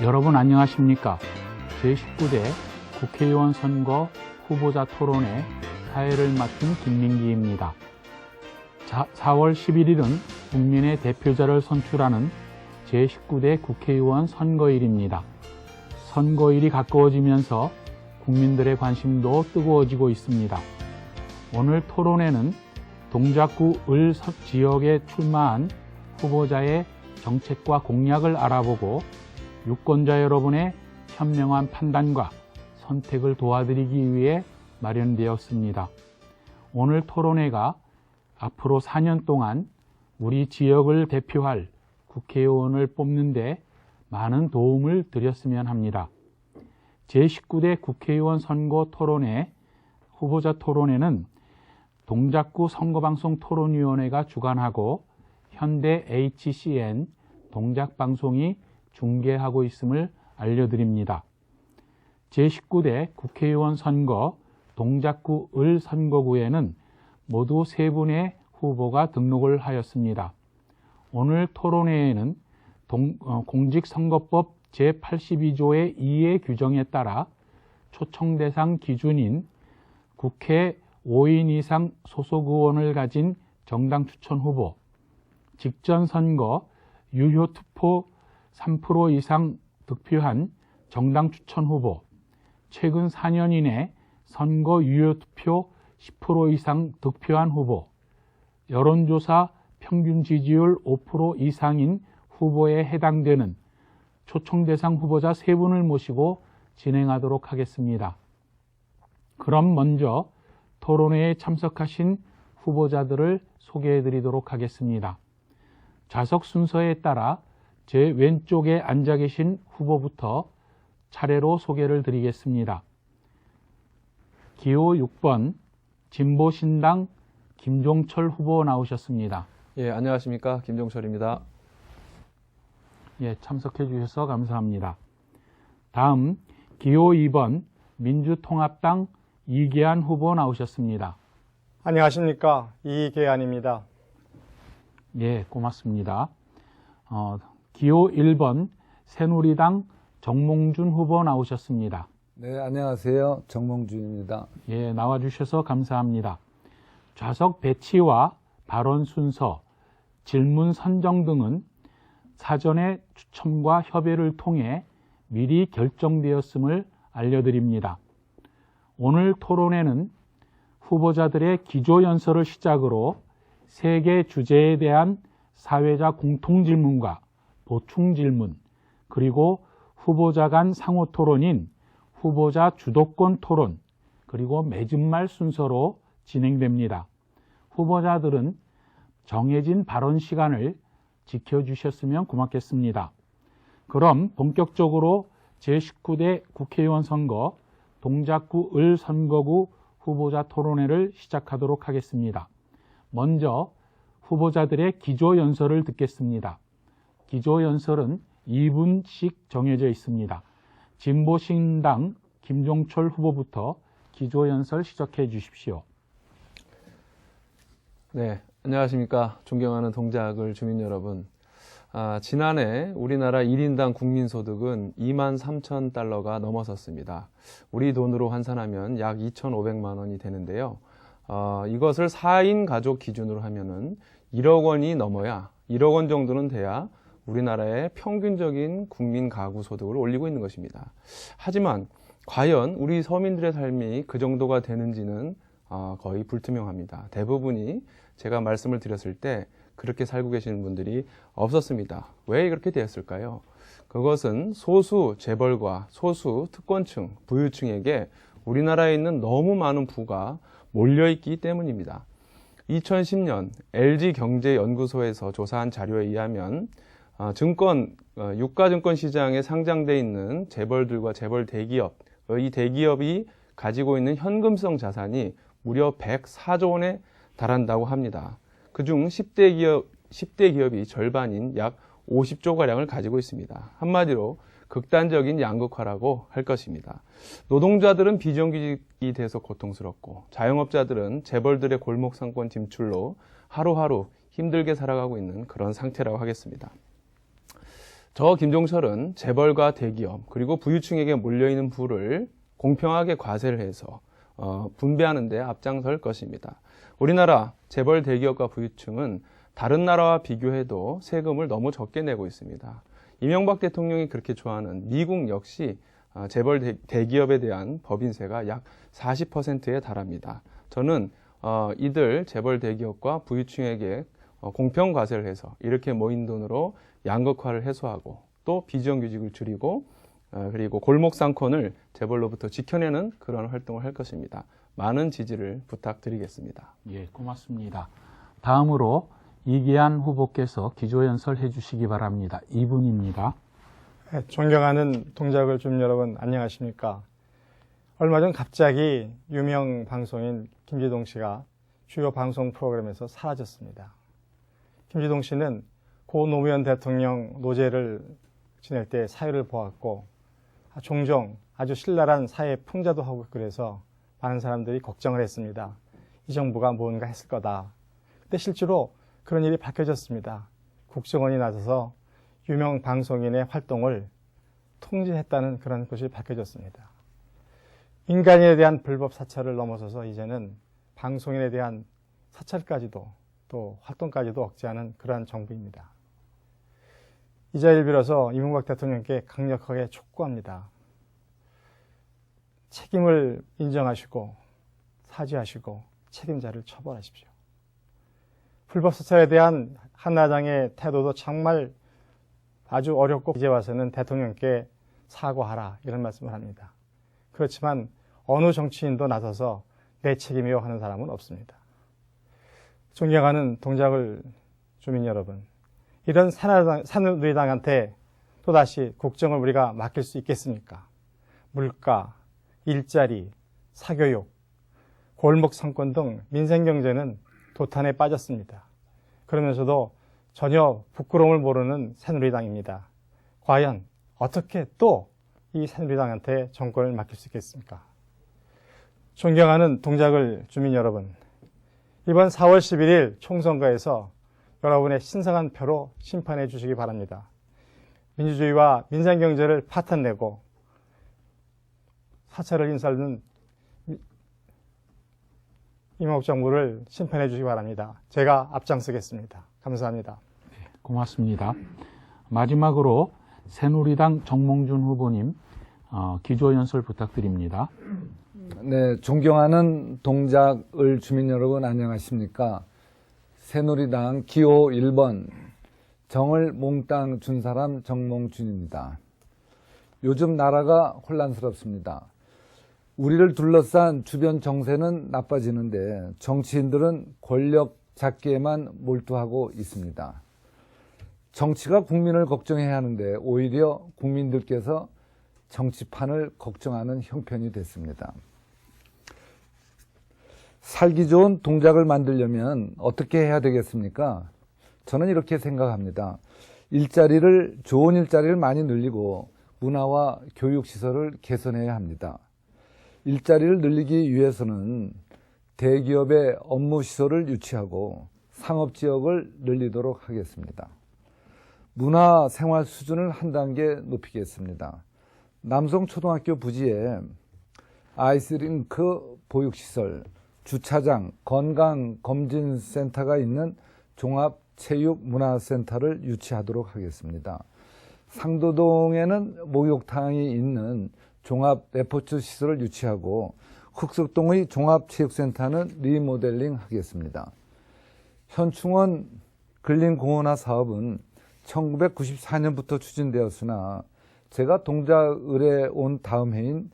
여러분 안녕하십니까? 제19대 국회의원 선거 후보자 토론회 사회를 맡은 김민기입니다. 4월 11일은 국민의 대표자를 선출하는 제19대 국회의원 선거일입니다. 선거일이 가까워지면서 국민들의 관심도 뜨거워지고 있습니다. 오늘 토론회는 동작구 을 지역에 출마한 후보자의 정책과 공약을 알아보고 유권자 여러분의 현명한 판단과 선택을 도와드리기 위해 마련되었습니다. 오늘 토론회가 앞으로 4년 동안 우리 지역을 대표할 국회의원을 뽑는 데 많은 도움을 드렸으면 합니다. 제19대 국회의원 선거 토론회, 후보자 토론회는 동작구 선거방송 토론위원회가 주관하고 현대 HCN 동작방송이 중계하고 있음을 알려드립니다. 제19대 국회의원 선거 동작구 을 선거구에는 모두 3분의 후보가 등록을 하였습니다. 오늘 토론회에는 공직선거법 제82조의 2의 규정에 따라 초청 대상 기준인 국회 5인 이상 소속 의원을 가진 정당 추천 후보, 직전 선거 유효 투표 3% 이상 득표한 정당 추천 후보, 최근 4년 이내 선거 유효 투표 10% 이상 득표한 후보, 여론조사 평균 지지율 5% 이상인 후보에 해당되는 초청 대상 후보자 3분을 모시고 진행하도록 하겠습니다. 그럼 먼저 토론회에 참석하신 후보자들을 소개해 드리도록 하겠습니다. 좌석 순서에 따라 제 왼쪽에 앉아 계신 후보부터 차례로 소개를 드리겠습니다. 기호 6번 진보신당 김종철 후보 나오셨습니다. 예, 안녕하십니까. 김종철입니다. 예, 참석해 주셔서 감사합니다. 다음 기호 2번 민주통합당 이계한 후보 나오셨습니다. 안녕하십니까. 이계한입니다. 예, 고맙습니다. 기호 1번 새누리당 정몽준 후보 나오셨습니다. 네, 안녕하세요. 정몽준입니다. 예, 나와주셔서 감사합니다. 좌석 배치와 발언 순서, 질문 선정 등은 사전에 추첨과 협의를 통해 미리 결정되었음을 알려드립니다. 오늘 토론회는 후보자들의 기조연설을 시작으로 3개 주제에 대한 사회자 공통질문과 보충질문, 그리고 후보자 간 상호토론인 후보자 주도권 토론, 그리고 맺은말 순서로 진행됩니다. 후보자들은 정해진 발언 시간을 지켜주셨으면 고맙겠습니다. 그럼 본격적으로 제19대 국회의원 선거 동작구 을 선거구 후보자 토론회를 시작하도록 하겠습니다. 먼저 후보자들의 기조연설을 듣겠습니다. 기조연설은 2분씩 정해져 있습니다. 진보신당 김종철 후보부터 기조연설 시작해 주십시오. 네, 안녕하십니까. 존경하는 동작을 주민 여러분. 지난해 우리나라 1인당 국민소득은 23,000달러가 넘어섰습니다. 우리 돈으로 환산하면 약 2,500만 원이 되는데요. 이것을 4인 가족 기준으로 하면은 1억 원이 넘어야, 1억 원 정도는 돼야 우리나라의 평균적인 국민 가구 소득을 올리고 있는 것입니다. 하지만 과연 우리 서민들의 삶이 그 정도가 되는지는 거의 불투명합니다. 대부분이 제가 말씀을 드렸을 때 그렇게 살고 계시는 분들이 없었습니다. 왜 그렇게 되었을까요? 그것은 소수 재벌과 소수 특권층, 부유층에게 우리나라에 있는 너무 많은 부가 몰려있기 때문입니다. 2010년 LG경제연구소에서 조사한 자료에 의하면 유가증권 시장에 상장돼 있는 재벌들과 재벌 대기업, 이 대기업이 가지고 있는 현금성 자산이 무려 104조 원에 달한다고 합니다. 그중 10대 기업이 절반인 약 50조가량을 가지고 있습니다. 한마디로 극단적인 양극화라고 할 것입니다. 노동자들은 비정규직이 돼서 고통스럽고 자영업자들은 재벌들의 골목 상권 진출로 하루하루 힘들게 살아가고 있는 그런 상태라고 하겠습니다. 저 김종철은 재벌과 대기업 그리고 부유층에게 몰려있는 부를 공평하게 과세를 해서 분배하는 데 앞장설 것입니다. 우리나라 재벌 대기업과 부유층은 다른 나라와 비교해도 세금을 너무 적게 내고 있습니다. 이명박 대통령이 그렇게 좋아하는 미국 역시 재벌 대기업에 대한 법인세가 약 40%에 달합니다. 저는 이들 재벌 대기업과 부유층에게 공평 과세를 해서 이렇게 모인 돈으로 양극화를 해소하고 또 비정규직을 줄이고 그리고 골목 상권을 재벌로부터 지켜내는 그런 활동을 할 것입니다. 많은 지지를 부탁드리겠습니다. 예, 고맙습니다. 다음으로 이계한 후보께서 기조연설 해주시기 바랍니다. 2분입니다. 네, 존경하는 동작을 주민 여러분, 안녕하십니까? 얼마 전 갑자기 유명 방송인 김기동 씨가 주요 방송 프로그램에서 사라졌습니다. 김기동 씨는 고 노무현 대통령 노제를 지낼 때 사회를 보았고 종종 아주 신랄한 사회 풍자도 하고 그래서 많은 사람들이 걱정을 했습니다. 이 정부가 뭔가 했을 거다. 근데 실제로 그런 일이 밝혀졌습니다. 국정원이 나서서 유명 방송인의 활동을 통제했다는 그런 것이 밝혀졌습니다. 민간인에 대한 불법 사찰을 넘어서서 이제는 방송인에 대한 사찰까지도 또 활동까지도 억제하는 그러한 정부입니다. 이 자리를 빌어서 이명박 대통령께 강력하게 촉구합니다. 책임을 인정하시고 사죄하시고 책임자를 처벌하십시오. 불법 사찰에 대한 한나장의 태도도 정말 아주 어렵고 이제 와서는 대통령께 사과하라 이런 말씀을 합니다. 그렇지만 어느 정치인도 나서서 내 책임이요 하는 사람은 없습니다. 존경하는 동작을 주민 여러분, 이런 새누리당한테 또다시 국정을 우리가 맡길 수 있겠습니까? 물가, 일자리, 사교육, 골목 상권 등 민생경제는 도탄에 빠졌습니다. 그러면서도 전혀 부끄러움을 모르는 새누리당입니다. 과연 어떻게 또 이 새누리당한테 정권을 맡길 수 있겠습니까? 존경하는 동작을 주민 여러분, 이번 4월 11일 총선거에서 여러분의 신성한 표로 심판해 주시기 바랍니다. 민주주의와 민생경제를 파탄내고 사찰을 인살는 이명박 정부를 심판해 주시기 바랍니다. 제가 앞장서겠습니다. 감사합니다. 네, 고맙습니다. 마지막으로 새누리당 정몽준 후보님 기조연설 부탁드립니다. 네, 존경하는 동작을 주민 여러분 안녕하십니까? 새누리당 기호 1번 정을 몽땅 준 사람 정몽준입니다. 요즘 나라가 혼란스럽습니다. 우리를 둘러싼 주변 정세는 나빠지는데 정치인들은 권력 잡기에만 몰두하고 있습니다. 정치가 국민을 걱정해야 하는데 오히려 국민들께서 정치판을 걱정하는 형편이 됐습니다. 살기 좋은 동작을 만들려면 어떻게 해야 되겠습니까? 저는 이렇게 생각합니다. 좋은 일자리를 많이 늘리고 문화와 교육시설을 개선해야 합니다. 일자리를 늘리기 위해서는 대기업의 업무시설을 유치하고 상업지역을 늘리도록 하겠습니다. 문화생활 수준을 한 단계 높이겠습니다. 남성초등학교 부지에 아이스링크 보육시설, 주차장, 건강검진센터가 있는 종합체육문화센터를 유치하도록 하겠습니다. 상도동에는 목욕탕이 있는 종합레포츠 시설을 유치하고 흑석동의 종합체육센터는 리모델링 하겠습니다. 현충원 근린공원화 사업은 1994년부터 추진되었으나 제가 동작을에 온 다음 해인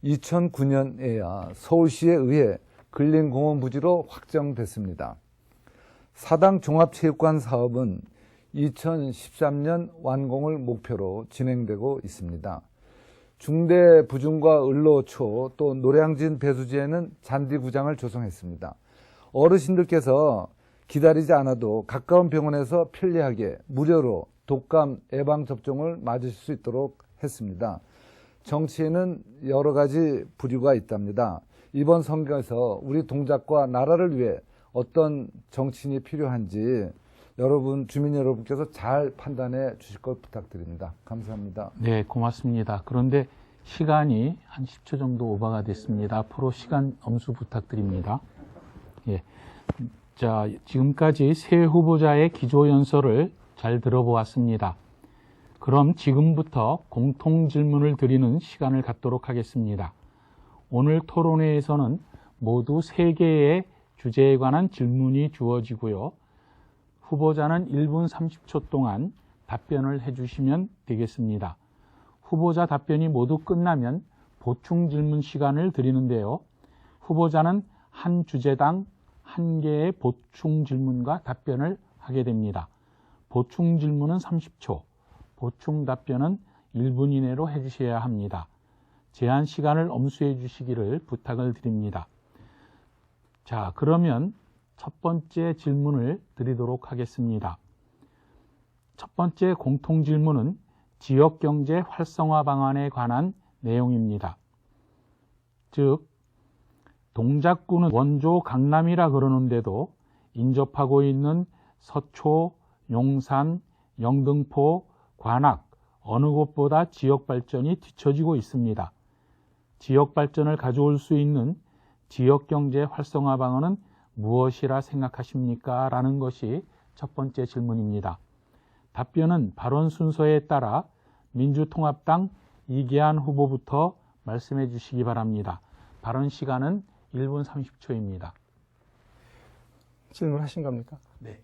2009년에야 서울시에 의해 근린공원 부지로 확정됐습니다. 사당 종합체육관 사업은 2013년 완공을 목표로 진행되고 있습니다. 중대 부중과 을로초 또 노량진 배수지에는 잔디구장을 조성했습니다. 어르신들께서 기다리지 않아도 가까운 병원에서 편리하게 무료로 독감 예방접종을 맞으실 수 있도록 했습니다. 정치에는 여러 가지 부류가 있답니다. 이번 선거에서 우리 동작과 나라를 위해 어떤 정치인이 필요한지 주민 여러분께서 잘 판단해 주실 것 부탁드립니다. 감사합니다. 네, 고맙습니다. 그런데 시간이 한 10초 정도 오버가 됐습니다. 앞으로 시간 엄수 부탁드립니다. 예. 자, 지금까지 세 후보자의 기조연설을 잘 들어보았습니다. 그럼 지금부터 공통 질문을 드리는 시간을 갖도록 하겠습니다. 오늘 토론회에서는 모두 3개의 주제에 관한 질문이 주어지고요. 후보자는 1분 30초 동안 답변을 해주시면 되겠습니다. 후보자 답변이 모두 끝나면 보충 질문 시간을 드리는데요. 후보자는 한 주제당 1개의 보충 질문과 답변을 하게 됩니다. 보충 질문은 30초, 보충 답변은 1분 이내로 해주셔야 합니다. 제한 시간을 엄수해 주시기를 부탁을 드립니다. 자, 그러면 첫 번째 질문을 드리도록 하겠습니다. 첫 번째 공통 질문은 지역경제 활성화 방안에 관한 내용입니다. 즉, 동작구는 원조 강남이라 그러는데도 인접하고 있는 서초, 용산, 영등포, 관악 어느 곳보다 지역 발전이 뒤처지고 있습니다. 지역 발전을 가져올 수 있는 지역경제 활성화 방안은 무엇이라 생각하십니까? 라는 것이 첫 번째 질문입니다. 답변은 발언 순서에 따라 민주통합당 이계한 후보부터 말씀해 주시기 바랍니다. 발언 시간은 1분 30초입니다. 질문하신 겁니까? 네.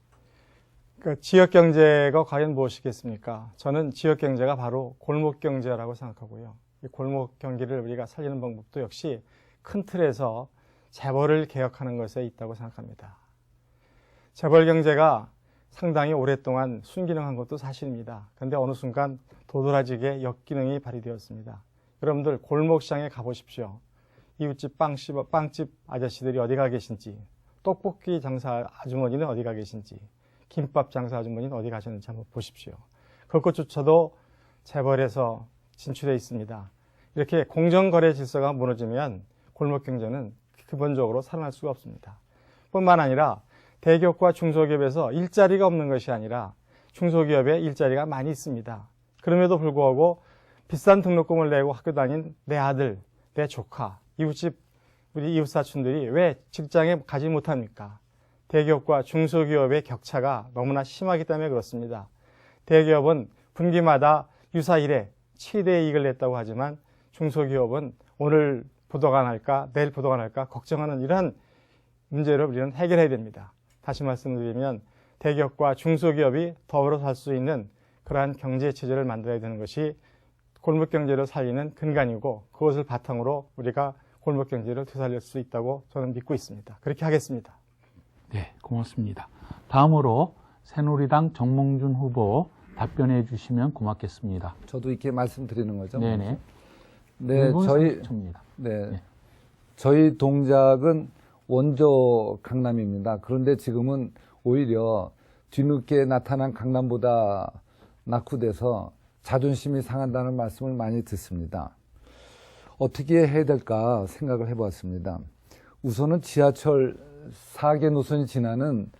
그러니까 지역경제가 과연 무엇이겠습니까? 저는 지역경제가 바로 골목경제라고 생각하고요. 이 골목경제를 우리가 살리는 방법도 역시 큰 틀에서 재벌을 개혁하는 것에 있다고 생각합니다. 재벌경제가 상당히 오랫동안 순기능한 것도 사실입니다. 그런데 어느 순간 도드라지게 역기능이 발휘되었습니다. 여러분들 골목시장에 가보십시오. 이웃집 빵집 아저씨들이 어디가 계신지, 떡볶이 장사 아주머니는 어디가 계신지, 김밥 장사 아주머니는 어디 가셨는지 한번 보십시오. 그것조차도 재벌에서 진출해 있습니다. 이렇게 공정거래 질서가 무너지면 골목경제는 기본적으로 살아날 수가 없습니다. 뿐만 아니라 대기업과 중소기업에서 일자리가 없는 것이 아니라 중소기업에 일자리가 많이 있습니다. 그럼에도 불구하고 비싼 등록금을 내고 학교 다닌 내 아들, 내 조카, 이웃집 우리 이웃사촌들이 왜 직장에 가지 못합니까? 대기업과 중소기업의 격차가 너무나 심하기 때문에 그렇습니다. 대기업은 분기마다 유사 1회 최대 이익을 냈다고 하지만 중소기업은 오늘 부도가 날까 내일 부도가 날까 걱정하는 이러한 문제를 우리는 해결해야 됩니다. 다시 말씀드리면 대기업과 중소기업이 더불어 살 수 있는 그러한 경제체제를 만들어야 되는 것이 골목경제를 살리는 근간이고 그것을 바탕으로 우리가 골목경제를 되살릴 수 있다고 저는 믿고 있습니다. 그렇게 하겠습니다. 네, 고맙습니다. 다음으로 새누리당 정몽준 후보 답변해 주시면 고맙겠습니다. 저도 이렇게 말씀드리는 거죠? 네네. 네, 1분 30초입니다. 네. 저희 동작은 원조 강남입니다. 그런데 지금은 오히려 뒤늦게 나타난 강남보다 낙후돼서 자존심이 상한다는 말씀을 많이 듣습니다. 어떻게 해야 될까 생각을 해보았습니다. 우선은 지하철 4개 노선이 지나는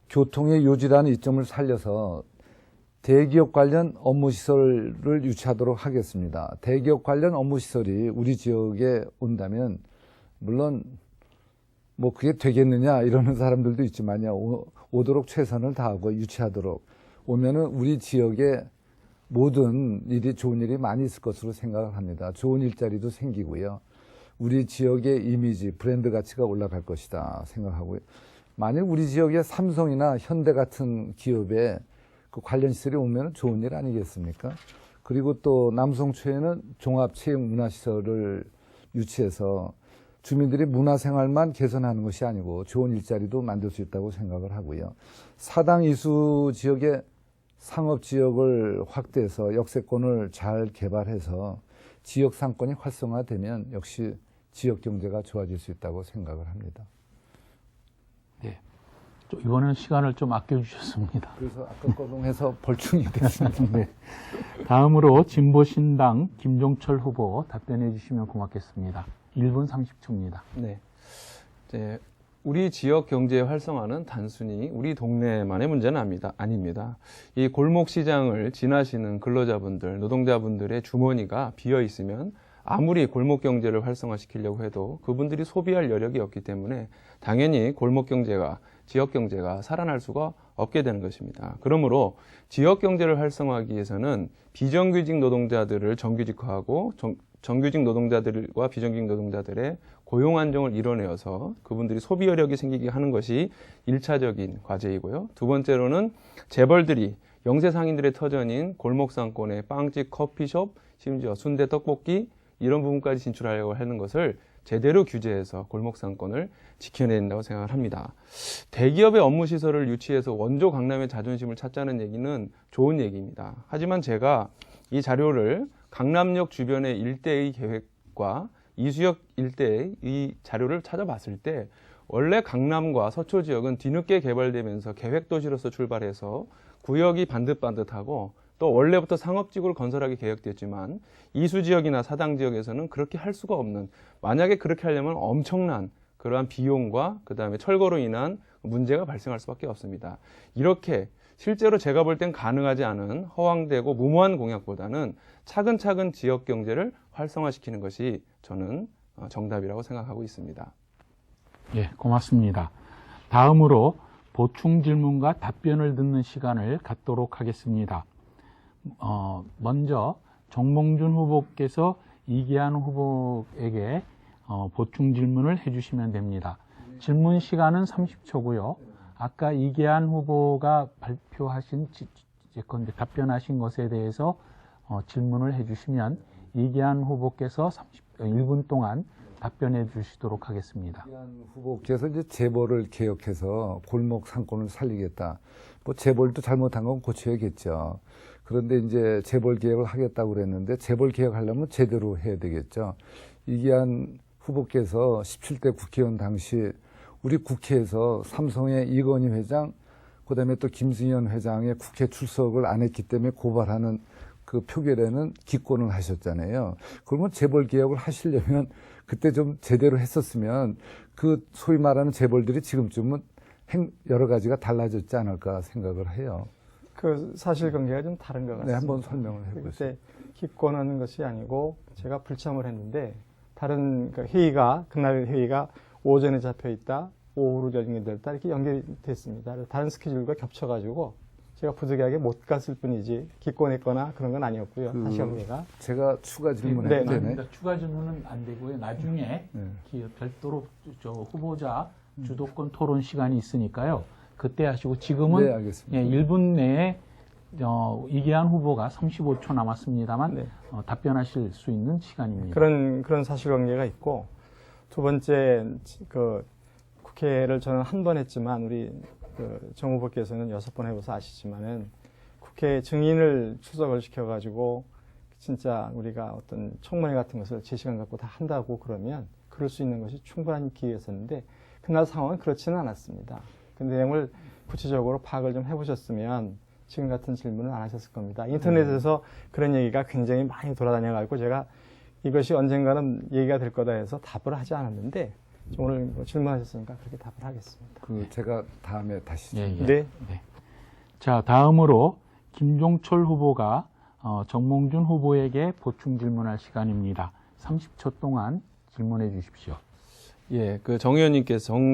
교통의 요지라는 이점을 살려서 대기업 관련 업무시설을 유치하도록 하겠습니다. 대기업 관련 업무시설이 우리 지역에 온다면 물론 뭐 그게 되겠느냐 이러는 사람들도 있지만요. 오도록 최선을 다하고 유치하도록 오면은 우리 지역에 모든 일이 좋은 일이 많이 있을 것으로 생각을 합니다. 좋은 일자리도 생기고요. 우리 지역의 이미지, 브랜드 가치가 올라갈 것이다 생각하고요. 만약 우리 지역에 삼성이나 현대 같은 기업에 그 관련 시설이 오면 좋은 일 아니겠습니까? 그리고 또 남송초에는 종합체육문화시설을 유치해서 주민들이 문화생활만 개선하는 것이 아니고 좋은 일자리도 만들 수 있다고 생각을 하고요. 사당 이수 지역의 상업지역을 확대해서 역세권을 잘 개발해서 지역 상권이 활성화되면 역시 지역 경제가 좋아질 수 있다고 생각을 합니다. 네. 이번에는 시간을 좀 아껴주셨습니다. 그래서 아까 거동해서 벌충이 됐습니다. 네. 다음으로 진보신당 김종철 후보 답변해 주시면 고맙겠습니다. 1분 30초입니다. 네. 이제 우리 지역 경제 활성화는 단순히 우리 동네만의 문제는 아닙니다. 이 골목 시장을 지나시는 근로자분들, 노동자분들의 주머니가 비어 있으면 아무리 골목 경제를 활성화시키려고 해도 그분들이 소비할 여력이 없기 때문에 당연히 골목 경제가, 지역 경제가 살아날 수가 없게 되는 것입니다. 그러므로 지역 경제를 활성화하기 위해서는 비정규직 노동자들을 정규직화하고 정규직 노동자들과 비정규직 노동자들의 고용 안정을 이뤄내어서 그분들이 소비 여력이 생기게 하는 것이 1차적인 과제이고요. 두 번째로는 재벌들이 영세 상인들의 터전인 골목 상권의 빵집, 커피숍, 심지어 순대, 떡볶이 이런 부분까지 진출하려고 하는 것을 제대로 규제해서 골목 상권을 지켜내야 된다고 생각을 합니다. 대기업의 업무 시설을 유치해서 원조 강남의 자존심을 찾자는 얘기는 좋은 얘기입니다. 하지만 제가 이 자료를 강남역 주변의 일대의 계획과 이수역 일대의 이 자료를 찾아봤을 때 원래 강남과 서초 지역은 뒤늦게 개발되면서 계획도시로서 출발해서 구역이 반듯반듯하고 또 원래부터 상업지구를 건설하기 계획됐지만 이수 지역이나 사당 지역에서는 그렇게 할 수가 없는, 만약에 그렇게 하려면 엄청난 그러한 비용과 그다음에 철거로 인한 문제가 발생할 수밖에 없습니다. 이렇게 실제로 제가 볼 땐 가능하지 않은 허황되고 무모한 공약보다는 차근차근 지역 경제를 활성화시키는 것이 저는 정답이라고 생각하고 있습니다. 예, 고맙습니다. 다음으로 보충 질문과 답변을 듣는 시간을 갖도록 하겠습니다. 먼저 정몽준 후보께서 이기한 후보에게 보충 질문을 해주시면 됩니다. 질문 시간은 30초고요. 아까 이기한 후보가 발표하신 예컨대 답변하신 것에 대해서 질문을 해주시면 이기한 후보께서 1분 동안 답변해 주시도록 하겠습니다. 이기한 후보께서 이제 재벌을 개혁해서 골목 상권을 살리겠다. 뭐 재벌도 잘못한 건 고쳐야겠죠. 그런데 이제 재벌 개혁을 하겠다고 그랬는데 재벌 개혁하려면 제대로 해야 되겠죠. 이기한 후보께서 17대 국회의원 당시 우리 국회에서 삼성의 이건희 회장, 그다음에 또 김승현 회장의 국회 출석을 안 했기 때문에 고발하는 그 표결에는 기권을 하셨잖아요. 그러면 재벌 개혁을 하시려면 그때 좀 제대로 했었으면 그 소위 말하는 재벌들이 지금쯤은 여러 가지가 달라졌지 않을까 생각을 해요. 그 사실관계가 좀 다른 것 같습니다. 네, 한번 설명을 해보세요. 그때 기권하는 것이 아니고 제가 불참을 했는데 다른 회의가 그날 회의가 오전에 잡혀 있다, 오후로 연결됐다 이렇게 연결이 됐습니다. 다른 스케줄과 겹쳐가지고 제가 부득이하게 못 갔을 뿐이지 기권했거나 그런 건 아니었고요. 다시 회의가. 제가 추가 질문해도 네, 되네. 추가 질문은 안 되고요. 나중에 네. 별도로 저 후보자 주도권 토론 시간이 있으니까요. 그때 하시고 지금은 네, 알겠습니다. 1분 내에 이기한 후보가 35초 남았습니다만 네. 답변하실 수 있는 시간입니다. 그런 사실관계가 있고 두 번째 그 국회를 저는 한 번 했지만 우리 정 후보께서는 6번 해봐서 아시지만은 국회 증인을 출석을 시켜가지고 진짜 우리가 어떤 청문회 같은 것을 제 시간 갖고 다 한다고 그러면 그럴 수 있는 것이 충분한 기회였었는데 그날 상황은 그렇지는 않았습니다. 그 내용을 구체적으로 파악을 좀 해보셨으면 지금 같은 질문은 안 하셨을 겁니다. 인터넷에서 그런 얘기가 굉장히 많이 돌아다녀가지고 제가 이것이 언젠가는 얘기가 될 거다 해서 답을 하지 않았는데 오늘 뭐 질문하셨으니까 그렇게 답을 하겠습니다. 제가 다음에 다시. 예, 예. 네. 네. 자, 다음으로 김종철 후보가 정몽준 후보에게 보충 질문할 시간입니다. 30초 동안 질문해 주십시오. 예, 정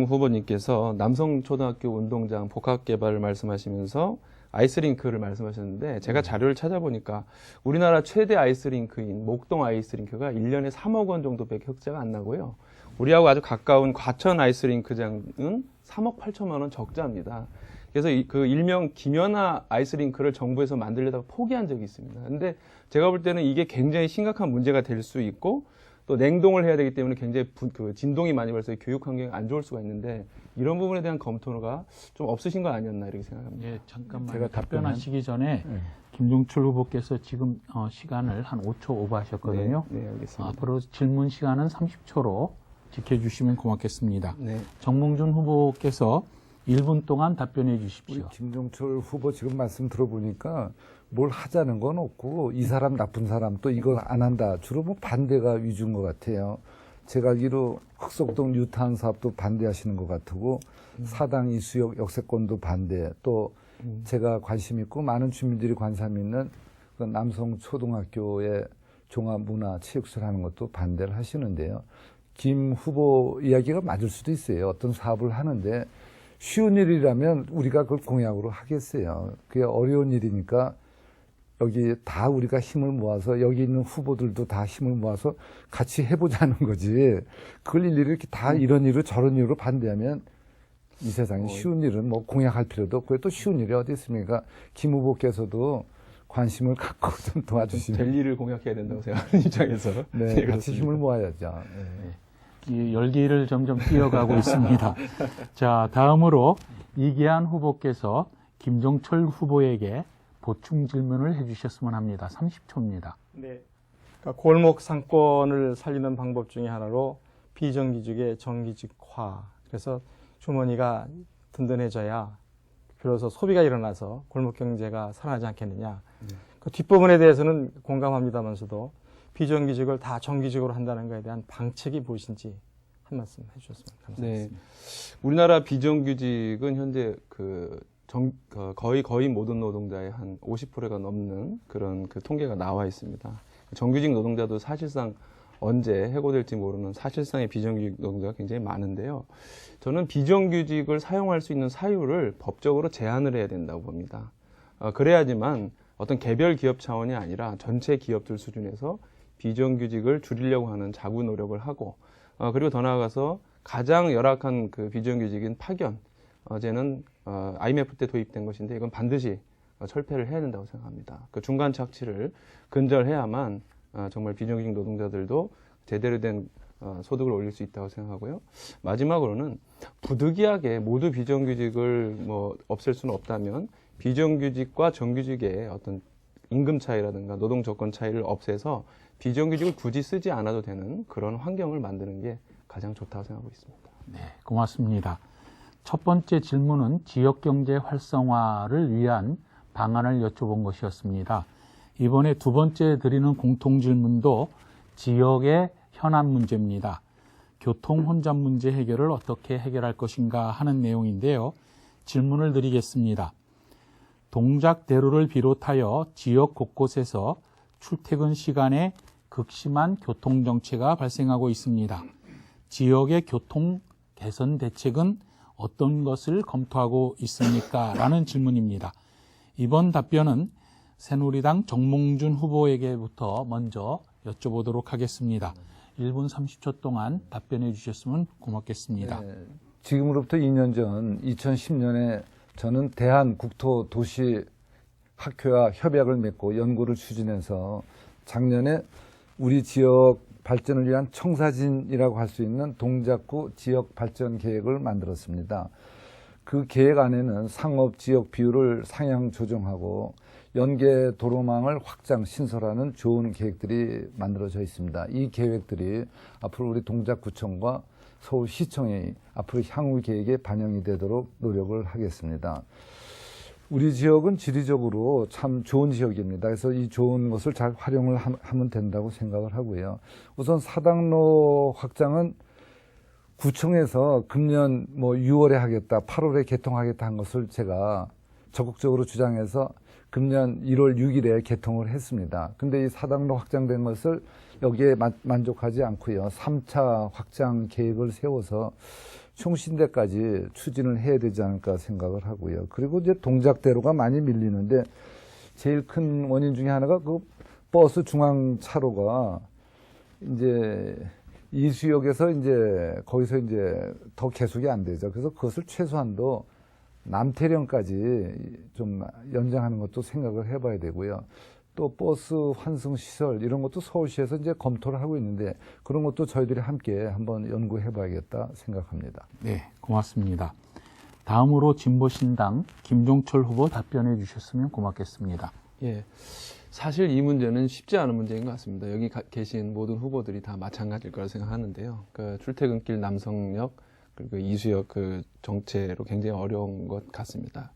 후보님께서 남성초등학교 운동장 복합 개발을 말씀하시면서 아이스링크를 말씀하셨는데 제가 자료를 찾아보니까 우리나라 최대 아이스링크인 목동 아이스링크가 1년에 3억 원 정도밖에 흑자가 안 나고요. 우리하고 아주 가까운 과천 아이스링크장은 3억 8천만 원 적자입니다. 그래서 그 일명 김연아 아이스링크를 정부에서 만들려다가 포기한 적이 있습니다. 근데 제가 볼 때는 이게 굉장히 심각한 문제가 될 수 있고 또 냉동을 해야 되기 때문에 굉장히 진동이 많이 발생해서 교육 환경이 안 좋을 수가 있는데 이런 부분에 대한 검토가 좀 없으신 거 아니었나 이렇게 생각합니다. 예, 잠깐만 제가 답변하시기 전에 김종철 후보께서 지금 시간을 한 5초 오버하셨거든요. 네, 알겠습니다. 앞으로 질문 시간은 30초로 지켜주시면 고맙겠습니다. 네. 정몽준 후보께서 1분 동안 답변해 우리 주십시오. 김종철 후보 지금 말씀 들어보니까 뭘 하자는 건 없고 이 사람 나쁜 사람 또 이걸 안 한다. 주로 뭐 반대가 위주인 것 같아요. 제가 알기로 흑석동 뉴타운 사업도 반대하시는 것 같고 사당 이수역 역세권도 반대, 또 제가 관심 있고 많은 주민들이 관심 있는 그 남성 초등학교의 종합문화체육시설 하는 것도 반대를 하시는데요. 김 후보 이야기가 맞을 수도 있어요. 어떤 사업을 하는데 쉬운 일이라면 우리가 그걸 공약으로 하겠어요. 그게 어려운 일이니까 여기 다 우리가 힘을 모아서 여기 있는 후보들도 다 힘을 모아서 같이 해보자는 거지. 그걸 일일이 이렇게 다 이런 일을 저런 일로 반대하면 이 세상에 쉬운 일은 뭐 공약할 필요도 없고 또 쉬운 일이 어디 있습니까? 김 후보께서도 관심을 갖고 좀 도와주시면 될 일을 공약해야 된다고 생각하는 입장에서 네, 예, 같이 그렇습니다. 힘을 모아야죠. 네. 이 열기를 점점 띄어가고 있습니다. 자, 다음으로 이기한 후보께서 김종철 후보에게 보충 질문을 해주셨으면 합니다. 30초입니다. 네. 그러니까 골목 상권을 살리는 방법 중에 하나로 비정규직의 정규직화. 그래서 주머니가 든든해져야 비로소 소비가 일어나서 골목 경제가 살아나지 않겠느냐. 그 뒷부분에 대해서는 공감합니다만서도 비정규직을 다 정규직으로 한다는 것에 대한 방책이 무엇인지 한 말씀 해주셨으면 감사하겠습니다. 네. 우리나라 비정규직은 현재 거의 모든 노동자의 한 50%가 넘는 그런 그 통계가 나와 있습니다. 정규직 노동자도 사실상 언제 해고될지 모르는 사실상의 비정규직 노동자가 굉장히 많은데요. 저는 비정규직을 사용할 수 있는 사유를 법적으로 제한을 해야 된다고 봅니다. 그래야지만 어떤 개별 기업 차원이 아니라 전체 기업들 수준에서 비정규직을 줄이려고 하는 자구 노력을 하고, 그리고 더 나아가서 가장 열악한 그 비정규직인 파견, 어제는 IMF 때 도입된 것인데 이건 반드시 철폐를 해야 된다고 생각합니다. 그 중간 착취를 근절해야만 정말 비정규직 노동자들도 제대로 된 소득을 올릴 수 있다고 생각하고요. 마지막으로는 부득이하게 모두 비정규직을 뭐 없앨 수는 없다면 비정규직과 정규직의 어떤 임금 차이라든가 노동 조건 차이를 없애서 비정규직을 굳이 쓰지 않아도 되는 그런 환경을 만드는 게 가장 좋다고 생각하고 있습니다. 네, 고맙습니다. 첫 번째 질문은 지역경제 활성화를 위한 방안을 여쭤본 것이었습니다. 이번에 두 번째 드리는 공통 질문도 지역의 현안 문제입니다. 교통 혼잡 문제 해결을 어떻게 해결할 것인가 하는 내용인데요. 질문을 드리겠습니다. 동작대로를 비롯하여 지역 곳곳에서 출퇴근 시간에 극심한 교통정체가 발생하고 있습니다. 지역의 교통 개선 대책은 어떤 것을 검토하고 있습니까? 라는 질문입니다. 이번 답변은 새누리당 정몽준 후보에게부터 먼저 여쭤보도록 하겠습니다. 1분 30초 동안 답변해 주셨으면 고맙겠습니다. 네, 지금으로부터 2년 전 2010년에 저는 대한국토도시학회와 협약을 맺고 연구를 추진해서 작년에 우리 지역 발전을 위한 청사진이라고 할 수 있는 동작구 지역 발전 계획을 만들었습니다. 그 계획 안에는 상업 지역 비율을 상향 조정하고 연계 도로망을 확장 신설하는 좋은 계획들이 만들어져 있습니다. 이 계획들이 앞으로 우리 동작구청과 서울시청의 앞으로 향후 계획에 반영이 되도록 노력을 하겠습니다. 우리 지역은 지리적으로 참 좋은 지역입니다. 그래서 이 좋은 것을 잘 활용을 하면 된다고 생각을 하고요. 우선 사당로 확장은 구청에서 금년 6월에 하겠다, 8월에 개통하겠다 한 것을 제가 적극적으로 주장해서 금년 1월 6일에 개통을 했습니다. 근데 이 사당로 확장된 것을 여기에 만족하지 않고요. 3차 확장 계획을 세워서 총신대까지 추진을 해야 되지 않을까 생각을 하고요. 그리고 이제 동작대로가 많이 밀리는데 제일 큰 원인 중에 하나가 그 버스 중앙 차로가 이제 이수역에서 이제 거기서 이제 더 계속이 안 되죠. 그래서 그것을 최소한도 남태령까지 좀 연장하는 것도 생각을 해봐야 되고요. 또 버스 환승 시설 이런 것도 서울시에서 이제 검토를 하고 있는데 그런 것도 저희들이 함께 한번 연구해봐야겠다 생각합니다. 네, 고맙습니다. 다음으로 진보신당 김종철 후보 답변해 주셨으면 고맙겠습니다. 예. 사실 이 문제는 쉽지 않은 문제인 것 같습니다. 여기 계신 모든 후보들이 다 마찬가지일 거라 생각하는데요. 그 출퇴근길 남성역 그리고 이수역 그 정체로 굉장히 어려운 것 같습니다.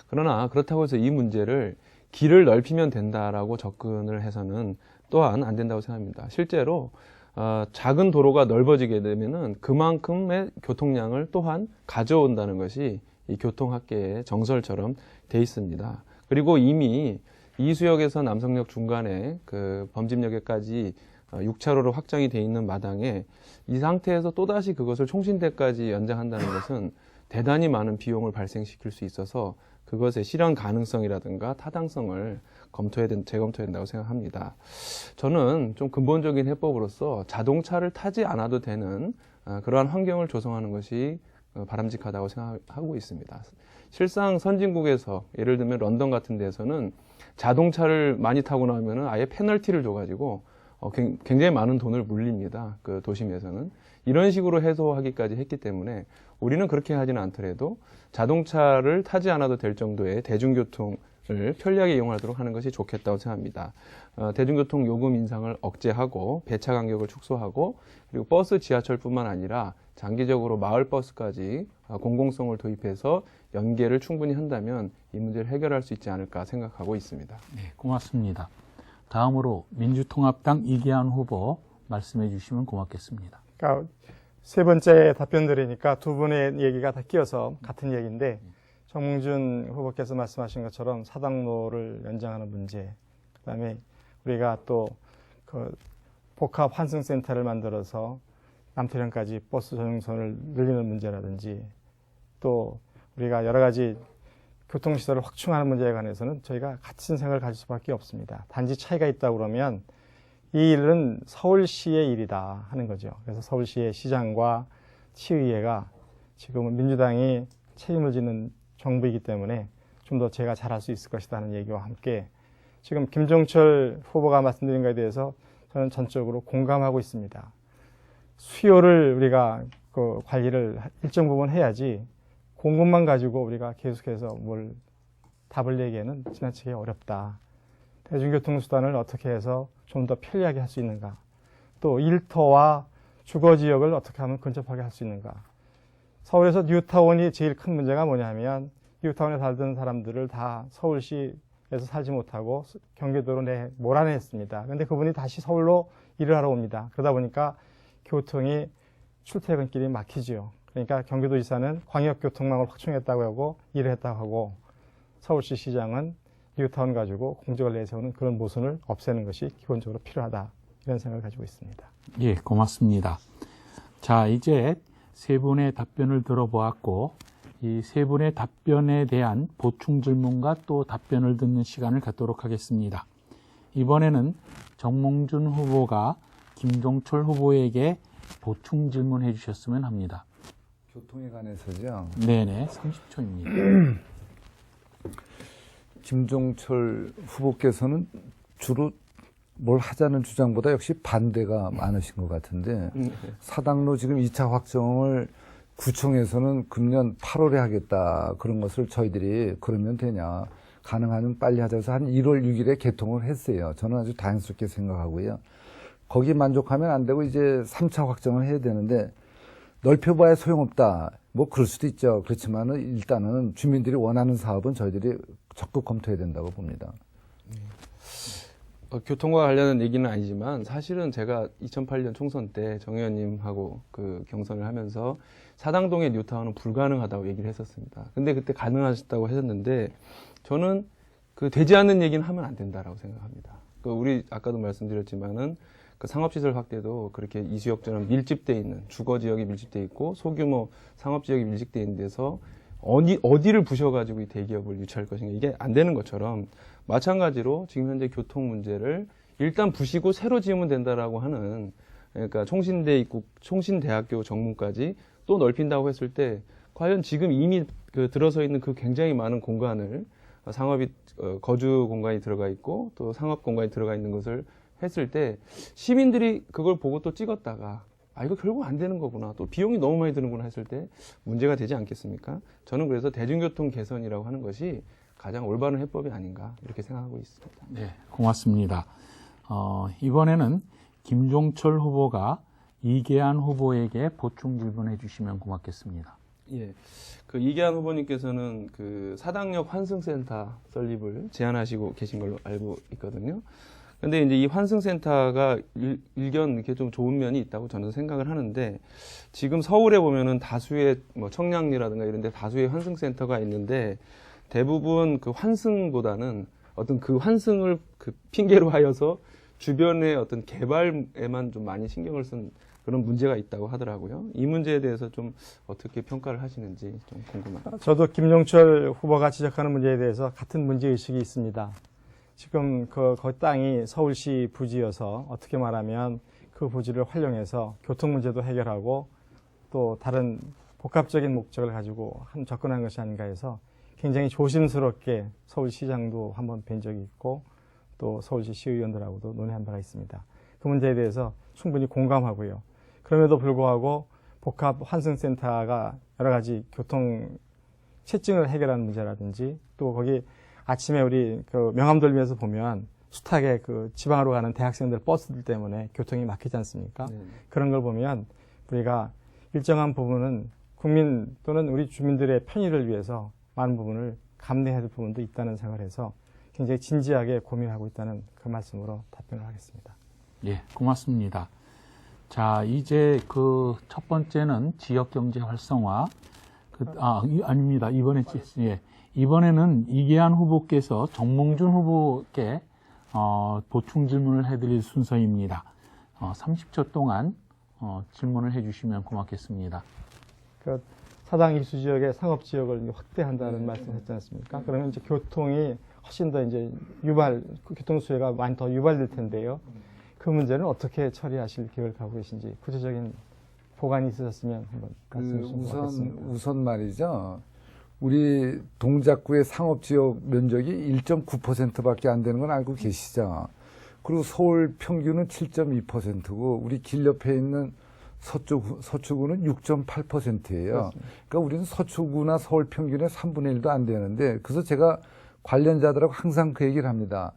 그러나 그렇다고 해서 이 문제를 길을 넓히면 된다라고 접근을 해서는 또한 안 된다고 생각합니다. 실제로 작은 도로가 넓어지게 되면은 그만큼의 교통량을 또한 가져온다는 것이 이 교통학계의 정설처럼 돼 있습니다. 그리고 이미 이수역에서 남성역 중간에 그 범집역에까지 6차로로 확장이 돼 있는 마당에 이 상태에서 또다시 그것을 총신대까지 연장한다는 것은 대단히 많은 비용을 발생시킬 수 있어서 그것의 실현 가능성이라든가 타당성을 재검토해야 된다고 생각합니다. 저는 좀 근본적인 해법으로서 자동차를 타지 않아도 되는 그러한 환경을 조성하는 것이 바람직하다고 생각하고 있습니다. 실상 선진국에서 예를 들면 런던 같은 데서는 자동차를 많이 타고 나면은 아예 페널티를 줘가지고 굉장히 많은 돈을 물립니다. 그 도심에서는 이런 식으로 해소하기까지 했기 때문에 우리는 그렇게 하지는 않더라도 자동차를 타지 않아도 될 정도의 대중교통을 편리하게 이용하도록 하는 것이 좋겠다고 생각합니다. 대중교통 요금 인상을 억제하고 배차 간격을 축소하고 그리고 버스, 지하철뿐만 아니라 장기적으로 마을 버스까지 공공성을 도입해서 연계를 충분히 한다면 이 문제를 해결할 수 있지 않을까 생각하고 있습니다. 네, 고맙습니다. 다음으로 민주통합당 이기한 후보 말씀해 주시면 고맙겠습니다. 그러니까 세 번째 답변 드리니까 두 분의 얘기가 다 끼어서 같은 얘기인데 정몽준 후보께서 말씀하신 것처럼 사당로를 연장하는 문제, 그다음에 우리가 또 그 복합 환승센터를 만들어서 남태령까지 버스 전용선을 늘리는 문제라든지 또 우리가 여러 가지 교통시설을 확충하는 문제에 관해서는 저희가 같은 생각을 가질 수밖에 없습니다. 단지 차이가 있다고 그러면 이 일은 서울시의 일이다 하는 거죠. 그래서 서울시의 시장과 시의회가 지금은 민주당이 책임을 지는 정부이기 때문에 좀 더 제가 잘할 수 있을 것이다 하는 얘기와 함께 지금 김종철 후보가 말씀드린 것에 대해서 저는 전적으로 공감하고 있습니다. 수요를 우리가 그 관리를 일정 부분 해야지 공급만 가지고 우리가 계속해서 뭘 답을 내기에는 지나치게 어렵다. 대중교통수단을 어떻게 해서 좀 더 편리하게 할 수 있는가. 또 일터와 주거지역을 어떻게 하면 근접하게 할 수 있는가. 서울에서 뉴타운이 제일 큰 문제가 뭐냐면 뉴타운에 살던 사람들을 다 서울시에서 살지 못하고 경기도로 몰아냈습니다. 그런데 그분이 다시 서울로 일을 하러 옵니다. 그러다 보니까 교통이 출퇴근길이 막히지요. 그러니까 경기도지사는 광역교통망을 확충했다고 하고 일을 했다고 하고 서울시 시장은 뉴타운 가지고 공적을 내세우는 그런 모순을 없애는 것이 기본적으로 필요하다. 이런 생각을 가지고 있습니다. 예, 고맙습니다. 자, 이제 세 분의 답변을 들어보았고 이 세 분의 답변에 대한 보충 질문과 또 답변을 듣는 시간을 갖도록 하겠습니다. 이번에는 정몽준 후보가 김종철 후보에게 보충 질문해 주셨으면 합니다. 교통에 관해서죠. 네네, 30초입니다. 김종철 후보께서는 주로 뭘 하자는 주장보다 역시 반대가 많으신 것 같은데 사당로 지금 2차 확정을 구청에서는 금년 8월에 하겠다 그런 것을 저희들이 그러면 되냐 가능하면 빨리 하자서 한 1월 6일에 개통을 했어요. 저는 아주 다행스럽게 생각하고요. 거기 만족하면 안 되고 이제 3차 확정을 해야 되는데 넓혀봐야 소용없다. 뭐 그럴 수도 있죠. 그렇지만은 일단은 주민들이 원하는 사업은 저희들이 적극 검토해야 된다고 봅니다. 교통과 관련된 얘기는 아니지만 사실은 제가 2008년 총선 때 정 의원님하고 그 경선을 하면서 사당동의 뉴타운은 불가능하다고 얘기를 했었습니다. 근데 그때 가능하셨다고 하셨는데 저는 그 되지 않는 얘기는 하면 안 된다라고 생각합니다. 그 우리 아까도 말씀드렸지만은 그 상업시설 확대도 그렇게 이수역처럼 밀집돼 있는 주거지역이 밀집돼 있고 소규모 상업지역이 밀집돼 있는 데서 어디를 부셔가지고 이 대기업을 유치할 것인가 이게 안 되는 것처럼 마찬가지로 지금 현재 교통 문제를 일단 부시고 새로 지으면 된다라고 하는 그러니까 총신대 입국, 총신대학교 정문까지 또 넓힌다고 했을 때 과연 지금 이미 그 들어서 있는 그 굉장히 많은 공간을 상업이 거주 공간이 들어가 있고 또 상업 공간이 들어가 있는 것을 했을 때 시민들이 그걸 보고 또 찍었다가 이거 결국 안 되는 거구나. 또 비용이 너무 많이 드는구나 했을 때 문제가 되지 않겠습니까? 저는 그래서 대중교통 개선이라고 하는 것이 가장 올바른 해법이 아닌가 이렇게 생각하고 있습니다. 네, 고맙습니다. 이번에는 김종철 후보가 이계한 후보에게 보충 질문해 주시면 고맙겠습니다. 예. 그 이계한 후보님께서는 그 사당역 환승센터 설립을 제안하시고 계신 걸로 알고 있거든요. 근데 이제 이 환승센터가 일견 이렇게 좀 좋은 면이 있다고 저는 생각을 하는데, 지금 서울에 보면은 다수의 뭐 청량리라든가 이런 데 다수의 환승센터가 있는데, 대부분 그 환승보다는 어떤 그 환승을 그 핑계로 하여서 주변의 어떤 개발에만 좀 많이 신경을 쓴 그런 문제가 있다고 하더라고요. 이 문제에 대해서 좀 어떻게 평가를 하시는지 좀 궁금합니다. 저도 김종철 후보가 지적하는 문제에 대해서 같은 문제의식이 있습니다. 지금 그 땅이 서울시 부지여서 어떻게 말하면 그 부지를 활용해서 교통 문제도 해결하고 또 다른 복합적인 목적을 가지고 접근한 것이 아닌가 해서 굉장히 조심스럽게 서울시장도 한번 뵌 적이 있고 또 서울시 시의원들하고도 논의한 바가 있습니다. 그 문제에 대해서 충분히 공감하고요. 그럼에도 불구하고 복합 환승센터가 여러 가지 교통 체증을 해결하는 문제라든지 또 거기 아침에 우리 그 명함 돌면서 보면 숱하게 그 지방으로 가는 대학생들 버스들 때문에 교통이 막히지 않습니까? 네. 그런 걸 보면 우리가 일정한 부분은 국민 또는 우리 주민들의 편의를 위해서 많은 부분을 감내해야 될 부분도 있다는 생각을 해서 굉장히 진지하게 고민하고 있다는 그 말씀으로 답변을 하겠습니다. 예, 고맙습니다. 자, 이제 그 첫 번째는 지역 경제 활성화. 아닙니다. 이번에는 이계한 후보께서 정몽준 후보께 보충 질문을 해드릴 순서입니다. 30초 동안 질문을 해주시면 고맙겠습니다. 그 사당 이수 지역의 상업 지역을 확대한다는 말씀하셨지 않습니까? 그러면 이제 교통이 훨씬 더 이제 교통 수요가 많이 더 유발될 텐데요. 그 문제는 어떻게 처리하실 계획을 갖고 계신지 구체적인 보관이 있으셨으면 한번 말씀 주시면 고맙겠습니다. 우선 말이죠. 우리 동작구의 상업지역 면적이 1.9%밖에 안 되는 건 알고 계시죠. 그리고 서울 평균은 7.2%고 우리 길 옆에 있는 서초구는 6.8%예요. 그러니까 우리는 서초구나 서울 평균의 3분의 1도 안 되는데, 그래서 제가 관련자들하고 항상 그 얘기를 합니다.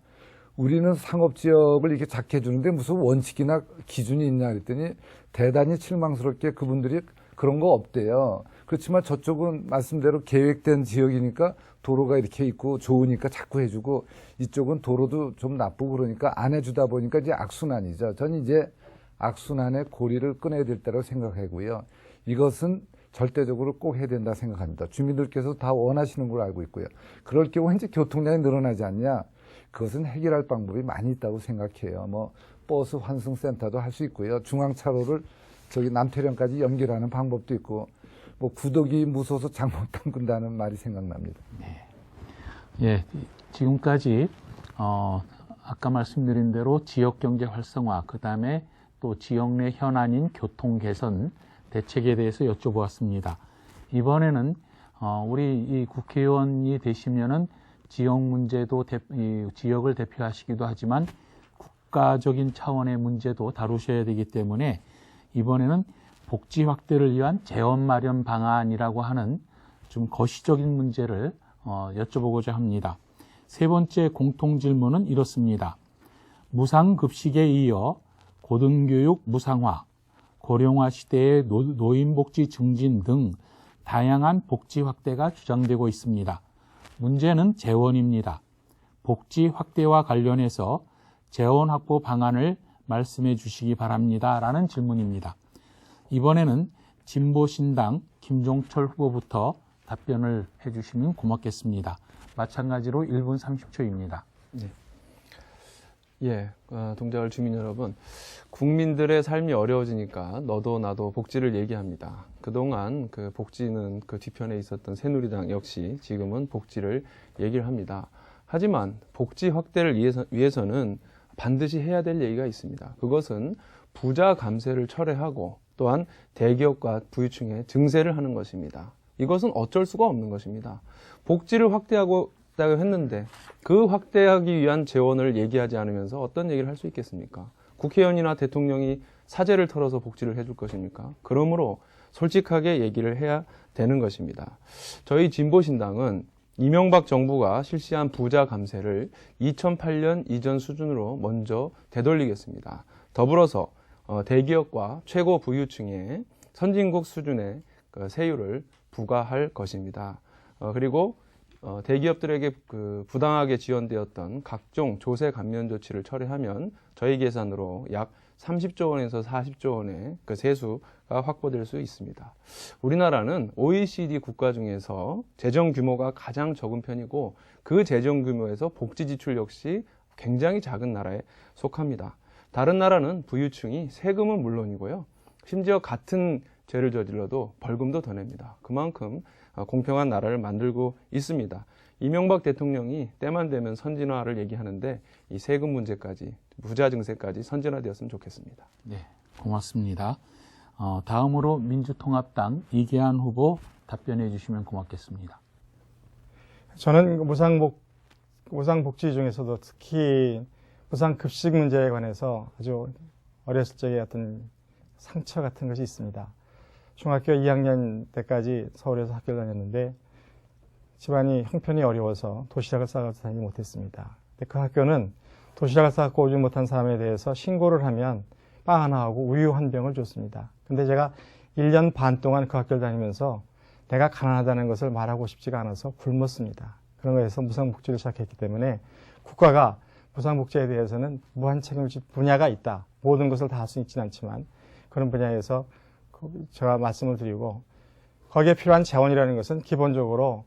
우리는 상업지역을 이렇게 작게 해주는데 무슨 원칙이나 기준이 있냐 그랬더니 대단히 실망스럽게 그분들이 그런 거 없대요. 그렇지만 저쪽은 말씀대로 계획된 지역이니까 도로가 이렇게 있고 좋으니까 자꾸 해주고, 이쪽은 도로도 좀 나쁘고 그러니까 안 해주다 보니까 이제 악순환이죠. 저는 이제 악순환의 고리를 끊어야 될 때라고 생각하고요. 이것은 절대적으로 꼭 해야 된다 생각합니다. 주민들께서 다 원하시는 걸 알고 있고요. 그럴 경우 이제 교통량이 늘어나지 않냐? 그것은 해결할 방법이 많이 있다고 생각해요. 뭐 버스 환승센터도 할 수 있고요. 중앙차로를 저기 남태령까지 연결하는 방법도 있고, 뭐 구더기 무서워서 장 못 담근다는 말이 생각납니다. 네. 예, 지금까지 아까 말씀드린 대로 지역 경제 활성화, 그 다음에 또 지역 내 현안인 교통 개선 대책에 대해서 여쭤보았습니다. 이번에는 우리 이 국회의원이 되시면은 지역 문제도 지역을 대표하시기도 하지만 국가적인 차원의 문제도 다루셔야 되기 때문에 이번에는 복지 확대를 위한 재원 마련 방안이라고 하는 좀 거시적인 문제를 여쭤보고자 합니다. 세 번째 공통 질문은 이렇습니다. 무상급식에 이어 고등교육 무상화, 고령화 시대의 노인복지 증진 등 다양한 복지 확대가 주장되고 있습니다. 문제는 재원입니다. 복지 확대와 관련해서 재원 확보 방안을 말씀해 주시기 바랍니다. 라는 질문입니다. 이번에는 진보신당 김종철 후보부터 답변을 해 주시면 고맙겠습니다. 마찬가지로 1분 30초입니다. 네. 예, 동작을 주민 여러분, 국민들의 삶이 어려워지니까 너도 나도 복지를 얘기합니다. 그동안 그 복지는 그 뒤편에 있었던 새누리당 역시 지금은 복지를 얘기를 합니다. 하지만 복지 확대를 위해서는 반드시 해야 될 얘기가 있습니다. 그것은 부자 감세를 철회하고 또한 대기업과 부유층에 증세를 하는 것입니다. 이것은 어쩔 수가 없는 것입니다. 복지를 확대하고 있다고 했는데 그 확대하기 위한 재원을 얘기하지 않으면서 어떤 얘기를 할 수 있겠습니까? 국회의원이나 대통령이 사제를 털어서 복지를 해줄 것입니까? 그러므로 솔직하게 얘기를 해야 되는 것입니다. 저희 진보신당은 이명박 정부가 실시한 부자 감세를 2008년 이전 수준으로 먼저 되돌리겠습니다. 더불어서 대기업과 최고 부유층에 선진국 수준의 세율을 부과할 것입니다. 그리고 대기업들에게 그 부당하게 지원되었던 각종 조세 감면 조치를 철회하면 저희 계산으로 약 30조 원에서 40조 원의 그 세수가 확보될 수 있습니다. 우리나라는 OECD 국가 중에서 재정 규모가 가장 적은 편이고 그 재정 규모에서 복지 지출 역시 굉장히 작은 나라에 속합니다. 다른 나라는 부유층이 세금은 물론이고요. 심지어 같은 죄를 저질러도 벌금도 더 냅니다. 그만큼 공평한 나라를 만들고 있습니다. 이명박 대통령이 때만 되면 선진화를 얘기하는데 이 세금 문제까지, 부자 증세까지 선진화되었으면 좋겠습니다. 네, 고맙습니다. 다음으로 민주통합당 이계한 후보 답변해 주시면 고맙겠습니다. 저는 무상복지 중에서도 특히 무상급식 문제에 관해서 아주 어렸을 적에 어떤 상처 같은 것이 있습니다. 중학교 2학년 때까지 서울에서 학교를 다녔는데 집안이 형편이 어려워서 도시락을 싸가지고 다니지 못했습니다. 근데 그 학교는 도시락을 싸갖고 오지 못한 사람에 대해서 신고를 하면 빵 하나 하고 우유 한 병을 줬습니다. 근데 제가 1년 반 동안 그 학교를 다니면서 내가 가난하다는 것을 말하고 싶지가 않아서 굶었습니다. 그런 거에서 무상복지를 시작했기 때문에 국가가 무상복지에 대해서는 무한 책임질 분야가 있다. 모든 것을 다 할 수 있지는 않지만 그런 분야에서 제가 말씀을 드리고 거기에 필요한 자원이라는 것은 기본적으로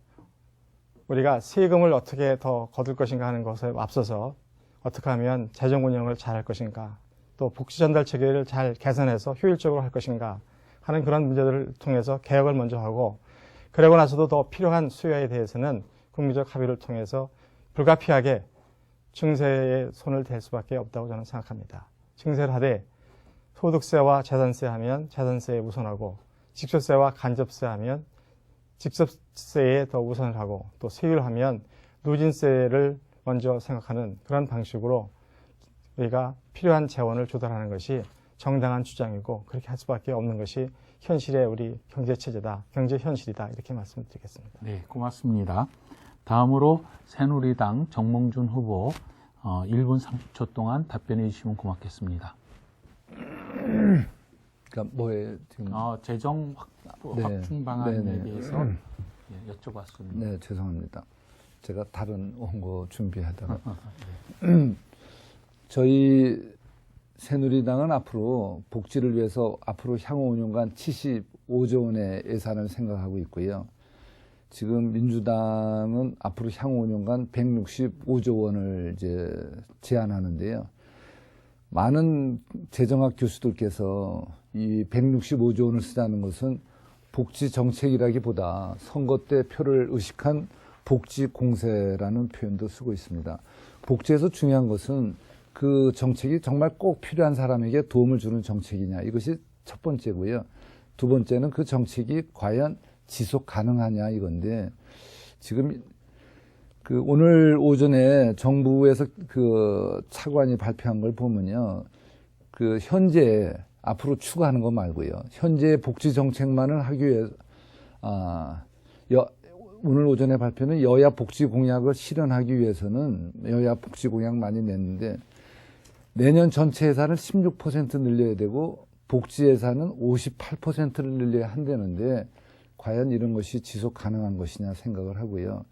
우리가 세금을 어떻게 더 거둘 것인가 하는 것에 앞서서 어떻게 하면 재정 운영을 잘 할 것인가 또 복지 전달 체계를 잘 개선해서 효율적으로 할 것인가 하는 그런 문제들을 통해서 개혁을 먼저 하고 그러고 나서도 더 필요한 수요에 대해서는 국민적 합의를 통해서 불가피하게 증세에 손을 댈 수밖에 없다고 저는 생각합니다. 증세를 하되 소득세와 재산세 하면 재산세에 우선하고 직접세와 간접세 하면 직접세에 더 우선을 하고 또 세율 하면 누진세를 먼저 생각하는 그런 방식으로 우리가 필요한 재원을 조달하는 것이 정당한 주장이고 그렇게 할 수밖에 없는 것이 현실의 우리 경제체제다, 경제 현실이다 이렇게 말씀드리겠습니다. 네, 고맙습니다. 다음으로 새누리당 정몽준 후보 1분 30초 동안 답변해 주시면 고맙겠습니다. 그러니까 뭐에 지금 재정 확충 방안에 대해서 여쭤봤습니다. 네, 죄송합니다. 제가 다른 원고 준비하다가 저희 새누리당은 앞으로 복지를 위해서 앞으로 향후 5년간 75조 원의 예산을 생각하고 있고요. 지금 민주당은 앞으로 향후 5년간 165조 원을 이제 제안하는데요. 많은 재정학 교수들께서 이 165조 원을 쓰자는 것은 복지 정책이라기보다 선거 때 표를 의식한 복지 공세라는 표현도 쓰고 있습니다. 복지에서 중요한 것은 그 정책이 정말 꼭 필요한 사람에게 도움을 주는 정책이냐 이것이 첫 번째고요. 두 번째는 그 정책이 과연 지속 가능하냐 이건데 지금 그 오늘 오전에 정부에서 그 차관이 발표한 걸 보면요. 그 현재 앞으로 추구하는 거 말고요. 현재의 복지 정책만을 하기 위해 오늘 오전에 발표는 여야 복지 공약을 실현하기 위해서는 여야 복지 공약 많이 냈는데 내년 전체 예산을 16% 늘려야 되고 복지 예산은 58%를 늘려야 한다는데 과연 이런 것이 지속 가능한 것이냐 생각을 하고요.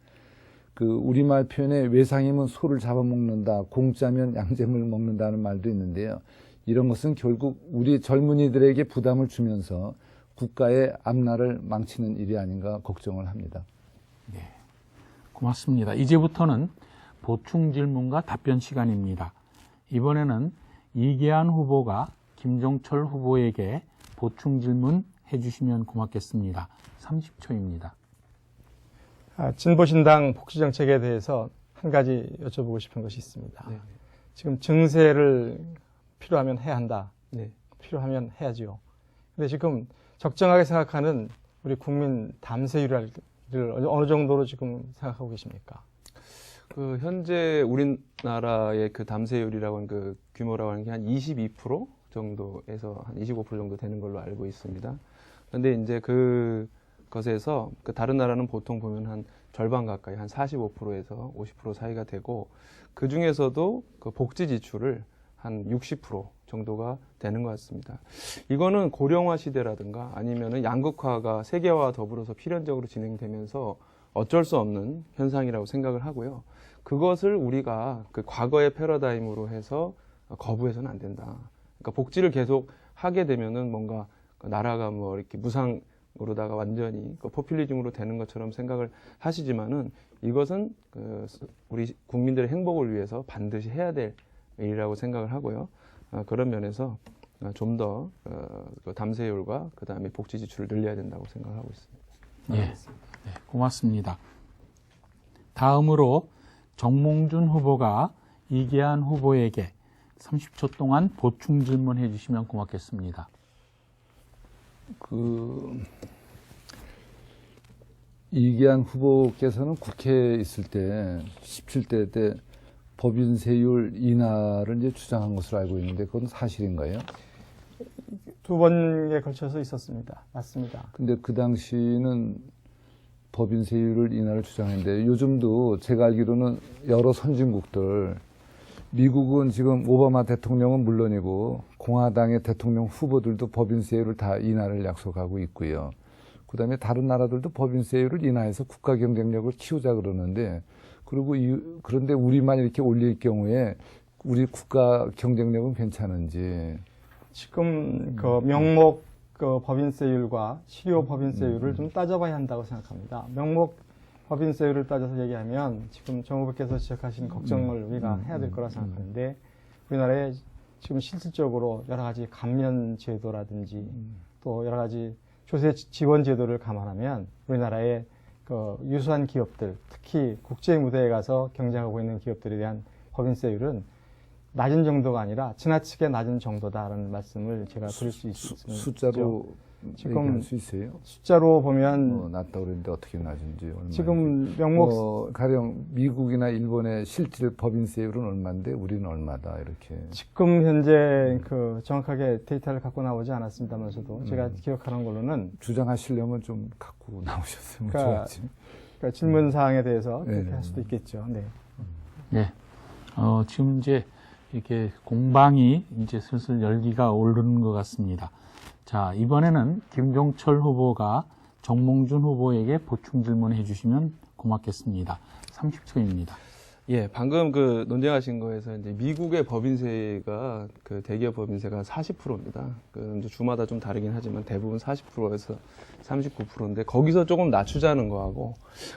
그 우리말 표현에 외상이면 소를 잡아먹는다, 공짜면 양재물 먹는다는 말도 있는데요. 이런 것은 결국 우리 젊은이들에게 부담을 주면서 국가의 앞날을 망치는 일이 아닌가 걱정을 합니다. 네, 고맙습니다. 이제부터는 보충 질문과 답변 시간입니다. 이번에는 이계한 후보가 김종철 후보에게 보충 질문 해주시면 고맙겠습니다. 30초입니다. 진보신당 복지정책에 대해서 한 가지 여쭤보고 싶은 것이 있습니다. 네. 지금 증세를 필요하면 해야 한다. 네. 필요하면 해야지요. 근데 지금 적정하게 생각하는 우리 국민 담세율을 어느 정도로 지금 생각하고 계십니까? 그 현재 우리나라의 그 담세율이라고 하는 그 규모라고 하는 게 한 22% 정도에서 한 25% 정도 되는 걸로 알고 있습니다. 그런데 이제 그것에서 그 다른 나라는 보통 보면 한 절반 가까이 한 45%에서 50% 사이가 되고 그 중에서도 그 복지 지출을 한 60% 정도가 되는 것 같습니다. 이거는 고령화 시대라든가 아니면은 양극화가 세계화와 더불어서 필연적으로 진행되면서 어쩔 수 없는 현상이라고 생각을 하고요. 그것을 우리가 그 과거의 패러다임으로 해서 거부해서는 안 된다. 그러니까 복지를 계속 하게 되면은 뭔가 나라가 뭐 이렇게 무상으로다가 완전히 포퓰리즘으로 되는 것처럼 생각을 하시지만은 이것은 우리 국민들의 행복을 위해서 반드시 해야 될 일이라고 생각을 하고요. 그런 면에서 좀 더 담세율과 그 다음에 복지 지출을 늘려야 된다고 생각하고 있습니다. 예, 네, 고맙습니다. 다음으로 정몽준 후보가 이계한 후보에게 30초 동안 보충 질문해 주시면 고맙겠습니다. 이계한 후보께서는 국회에 있을 때 17대 때 법인세율 인하를 이제 주장한 것으로 알고 있는데 그건 사실인가요? 두 번에 걸쳐서 있었습니다. 맞습니다. 근데 그 당시는 법인세율을 인하를 주장했는데 요즘도 제가 알기로는 여러 선진국들 미국은 지금 오바마 대통령은 물론이고 공화당의 대통령 후보들도 법인세율을 다 인하를 약속하고 있고요. 그다음에 다른 나라들도 법인세율을 인하해서 국가 경쟁력을 키우자 그러는데 그런데 우리만 이렇게 올릴 경우에 우리 국가 경쟁력은 괜찮은지. 지금 그 명목 그 법인세율과 실효 법인세율을 좀 따져봐야 한다고 생각합니다. 명목 법인세율을 따져서 얘기하면 지금 정 후보께서 지적하신 걱정을 우리가 해야 될 거라 생각하는데 우리나라에 지금 실질적으로 여러 가지 감면 제도라든지 또 여러 가지 조세 지원 제도를 감안하면 우리나라의 그 유수한 기업들, 특히 국제 무대에 가서 경쟁하고 있는 기업들에 대한 법인세율은 낮은 정도가 아니라 지나치게 낮은 정도다라는 말씀을 제가 드릴 수 있습니다. 숫자로 지금 얘기할 수 있어요? 숫자로 보면 낮다고 그랬는데 어떻게 낮은지 얼마나? 지금 명목 가령 미국이나 일본의 실질 법인세율은 얼마인데 우리는 얼마다 이렇게. 지금 현재 그 정확하게 데이터를 갖고 나오지 않았습니다만서도 제가 기억하는 걸로는 주장하시려면 좀 갖고 나오셨으면 그러니까, 좋았지. 그러니까 질문 사항에 대해서 네. 그렇게 할 수도 있겠죠. 네. 네, 지금 이제 이렇게 공방이 이제 슬슬 열기가 오르는 것 같습니다. 자, 이번에는 김종철 후보가 정몽준 후보에게 보충 질문해 주시면 고맙겠습니다. 30초입니다. 예, 방금 그 논쟁하신 거에서 이제 미국의 법인세가 그 대기업 법인세가 40%입니다. 그 이제 주마다 좀 다르긴 하지만 대부분 40%에서 39%인데 거기서 조금 낮추자는 거하고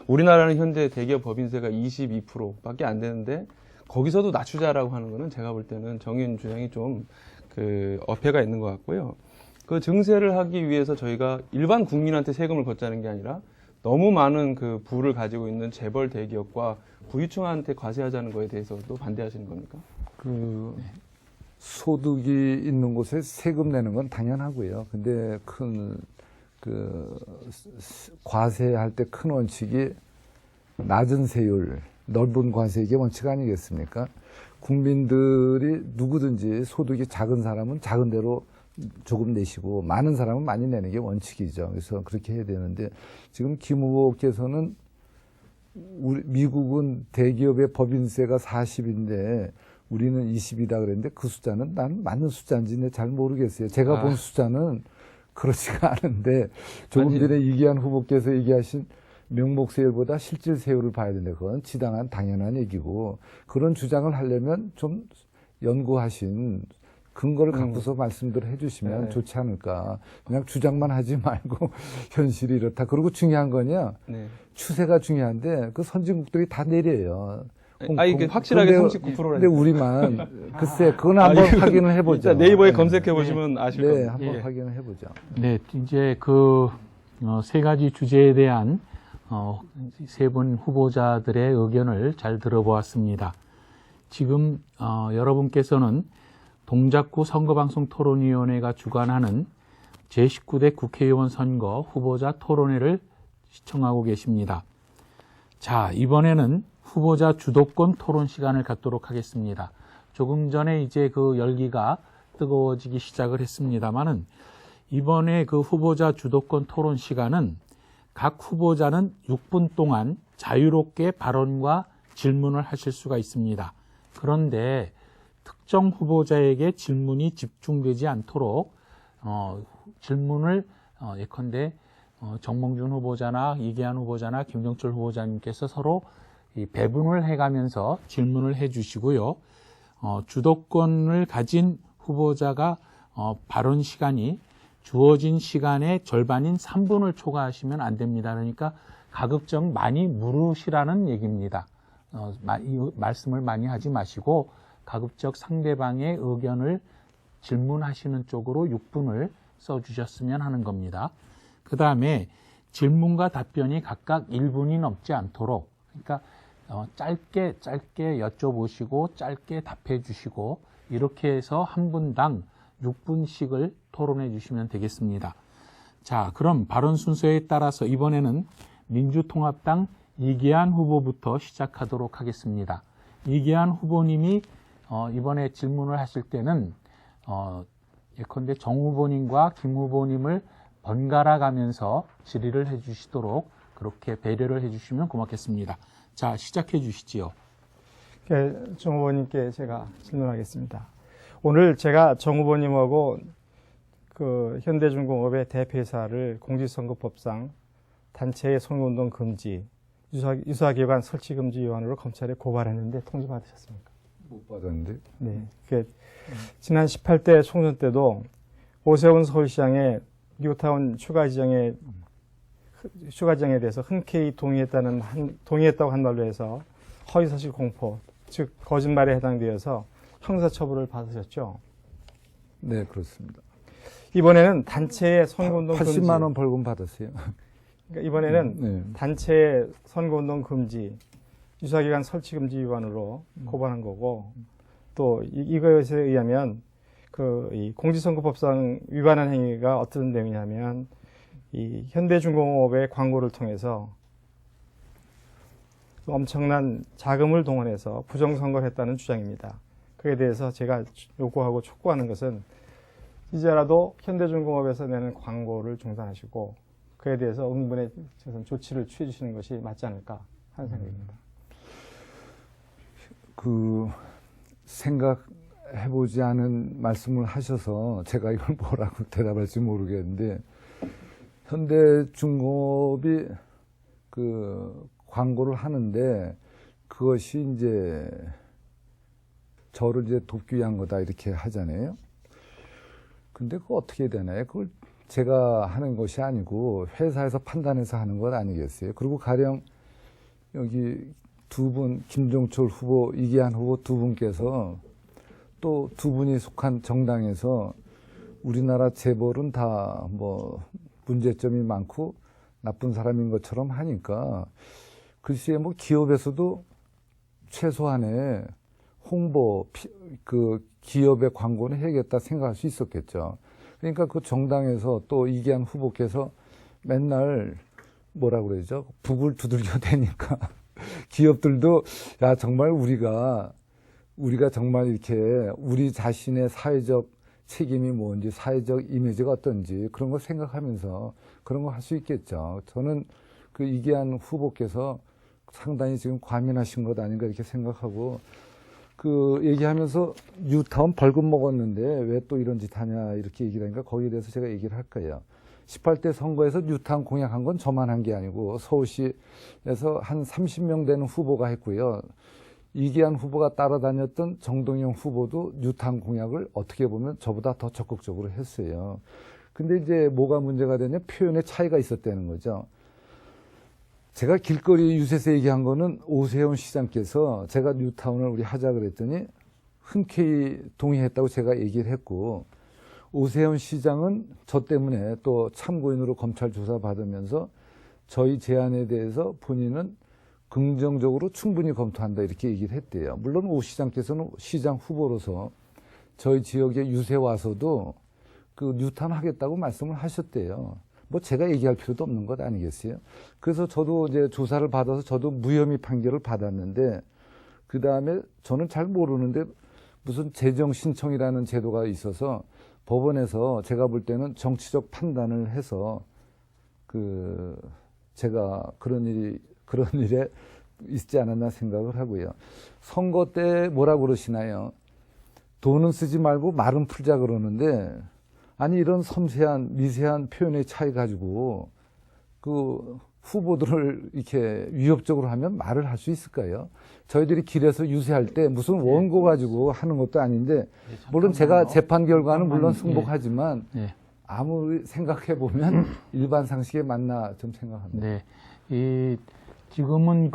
우리나라는 현재 대기업 법인세가 22%밖에 안 되는데 거기서도 낮추자라고 하는 거는 제가 볼 때는 정의원 주장이 좀 그 어폐가 있는 것 같고요. 그 증세를 하기 위해서 저희가 일반 국민한테 세금을 걷자는 게 아니라 너무 많은 그 부를 가지고 있는 재벌 대기업과 부유층한테 과세하자는 거에 대해서도 반대하시는 겁니까? 소득이 있는 곳에 세금 내는 건 당연하고요. 근데 과세할 때 큰 원칙이 낮은 세율, 넓은 과세 이게 원칙 아니겠습니까? 국민들이 누구든지 소득이 작은 사람은 작은 대로 조금 내시고 많은 사람은 많이 내는 게 원칙이죠. 그래서 그렇게 해야 되는데 지금 김 후보께서는 미국은 대기업의 법인세가 40인데 우리는 20이다 그랬는데 그 숫자는 난 맞는 숫자인지 잘 모르겠어요. 제가 본 숫자는 그렇지가 않은데 조금 전에 이계한 후보께서 얘기하신 명목세율보다 실질세율을 봐야 되는데 그건 지당한 당연한 얘기고 그런 주장을 하려면 좀 연구하신 근거를 갖고서 말씀들을 해주시면 좋지 않을까. 그냥 주장만 하지 말고 현실이 이렇다. 그리고 중요한 거냐 추세가 중요한데 그 선진국들이 다 내려요. 이게 확실하게 39%라. 근데 우리만 글쎄 그건 한번 확인을 해보죠. 네이버에 검색해 보시면 아실 겁니다. 네, 한번 확인을 해보죠. 네, 이제 그 세 가지 주제에 대한 세 분 후보자들의 의견을 잘 들어보았습니다. 지금 여러분께서는 동작구 선거방송토론위원회가 주관하는 제19대 국회의원 선거 후보자 토론회를 시청하고 계십니다. 자, 이번에는 후보자 주도권 토론 시간을 갖도록 하겠습니다. 조금 전에 이제 그 열기가 뜨거워지기 시작을 했습니다만은 이번에 그 후보자 주도권 토론 시간은 각 후보자는 6분 동안 자유롭게 발언과 질문을 하실 수가 있습니다. 그런데 특정 후보자에게 질문이 집중되지 않도록 질문을 예컨대 정몽준 후보자나 이계한 후보자나 김종철 후보자님께서 서로 이 배분을 해가면서 질문을 해주시고요. 주도권을 가진 후보자가 발언 시간이 주어진 시간의 절반인 3분을 초과하시면 안 됩니다. 그러니까 가급적 많이 물으시라는 얘기입니다. 이 말씀을 많이 하지 마시고 가급적 상대방의 의견을 질문하시는 쪽으로 6분을 써주셨으면 하는 겁니다. 그 다음에 질문과 답변이 각각 1분이 넘지 않도록, 그러니까 짧게 여쭤보시고 짧게 답해 주시고 이렇게 해서 한 분당 6분씩을 토론해 주시면 되겠습니다. 자, 그럼 발언 순서에 따라서 이번에는 민주통합당 이계한 후보부터 시작하도록 하겠습니다. 이계한 후보님이 이번에 질문을 하실 때는 예컨대 정 후보님과 김 후보님을 번갈아 가면서 질의를 해 주시도록 그렇게 배려를 해 주시면 고맙겠습니다. 자, 시작해 주시지요. 정 후보님께 제가 질문하겠습니다. 오늘 제가 정 후보님하고 그 현대중공업의 대표이사를 공직선거법상 단체의 선거운동 금지, 유사기관 설치 금지 위반으로 검찰에 고발했는데 통지 받으셨습니까? 못 받았는데. 네. 지난 18대 총선 때도 오세훈 서울시장의 뉴타운 추가 지정에 대해서 흔쾌히 동의했다고 한 말로 해서 허위사실 공포, 즉 거짓말에 해당되어서 형사처벌을 받으셨죠. 네, 그렇습니다. 이번에는 단체의 선거운동 금지. 80만 원 벌금 받았어요. 그러니까 이번에는 네. 단체의 선거운동 금지, 유사기관 설치 금지 위반으로 고발한 거고, 또 이것에 의하면 이 공직선거법상 위반한 행위가 어떤 내용이냐면 이 현대중공업의 광고를 통해서 엄청난 자금을 동원해서 부정선거를 했다는 주장입니다. 그에 대해서 제가 요구하고 촉구하는 것은 이제라도 현대중공업에서 내는 광고를 중단하시고 그에 대해서 응분의 조치를 취해 주시는 것이 맞지 않을까 하는 생각입니다. 생각해보지 않은 말씀을 하셔서 제가 이걸 뭐라고 대답할지 모르겠는데, 현대중공업이 광고를 하는데 그것이 이제 저를 이제 돕기 위한 거다 이렇게 하잖아요. 근데 그거 어떻게 되나요? 그걸 제가 하는 것이 아니고 회사에서 판단해서 하는 것 아니겠어요? 그리고 가령 여기 두 분, 김종철 후보, 이계한 후보 두 분께서 또 두 분이 속한 정당에서 우리나라 재벌은 다 문제점이 많고 나쁜 사람인 것처럼 하니까 글쎄 기업에서도 최소한의 홍보, 기업의 광고는 해야겠다 생각할 수 있었겠죠. 그러니까 그 정당에서 또 이계한 후보께서 맨날 뭐라고 그러죠? 북을 두들겨 대니까 기업들도 야, 정말 우리가 정말 이렇게 우리 자신의 사회적 책임이 뭔지, 사회적 이미지가 어떤지 그런 걸 생각하면서 그런 거 할 수 있겠죠. 저는 이계한 후보께서 상당히 지금 과민하신 것 아닌가 이렇게 생각하고 얘기하면서 뉴타운 벌금 먹었는데 왜 또 이런 짓 하냐 이렇게 얘기를 하니까 거기에 대해서 제가 얘기를 할 거예요. 18대 선거에서 뉴타운 공약한 건 저만 한 게 아니고 서울시에서 한 30명 되는 후보가 했고요. 이계한 후보가 따라다녔던 정동영 후보도 뉴타운 공약을 어떻게 보면 저보다 더 적극적으로 했어요. 근데 이제 뭐가 문제가 되냐, 표현의 차이가 있었다는 거죠. 제가 길거리 유세에서 얘기한 거는 오세훈 시장께서 제가 뉴타운을 우리 하자 그랬더니 흔쾌히 동의했다고 제가 얘기를 했고, 오세훈 시장은 저 때문에 또 참고인으로 검찰 조사 받으면서 저희 제안에 대해서 본인은 긍정적으로 충분히 검토한다 이렇게 얘기를 했대요. 물론 오 시장께서는 시장 후보로서 저희 지역에 유세 와서도 뉴타운 하겠다고 말씀을 하셨대요. 제가 얘기할 필요도 없는 것 아니겠어요? 그래서 저도 이제 조사를 받아서 저도 무혐의 판결을 받았는데, 그 다음에 저는 잘 모르는데 무슨 재정 신청이라는 제도가 있어서 법원에서 제가 볼 때는 정치적 판단을 해서 제가 그런 일에 있지 않았나 생각을 하고요. 선거 때 뭐라고 그러시나요? 돈은 쓰지 말고 말은 풀자 그러는데, 아니 이런 섬세한 미세한 표현의 차이 가지고 그 후보들을 이렇게 위협적으로 하면 말을 할 수 있을까요? 저희들이 길에서 유세할 때 무슨 원고 가지고 하는 것도 아닌데, 물론 제가 재판 결과는 물론 승복하지만 아무리 생각해 보면 일반 상식에 맞나 좀 생각합니다. 네. 지금은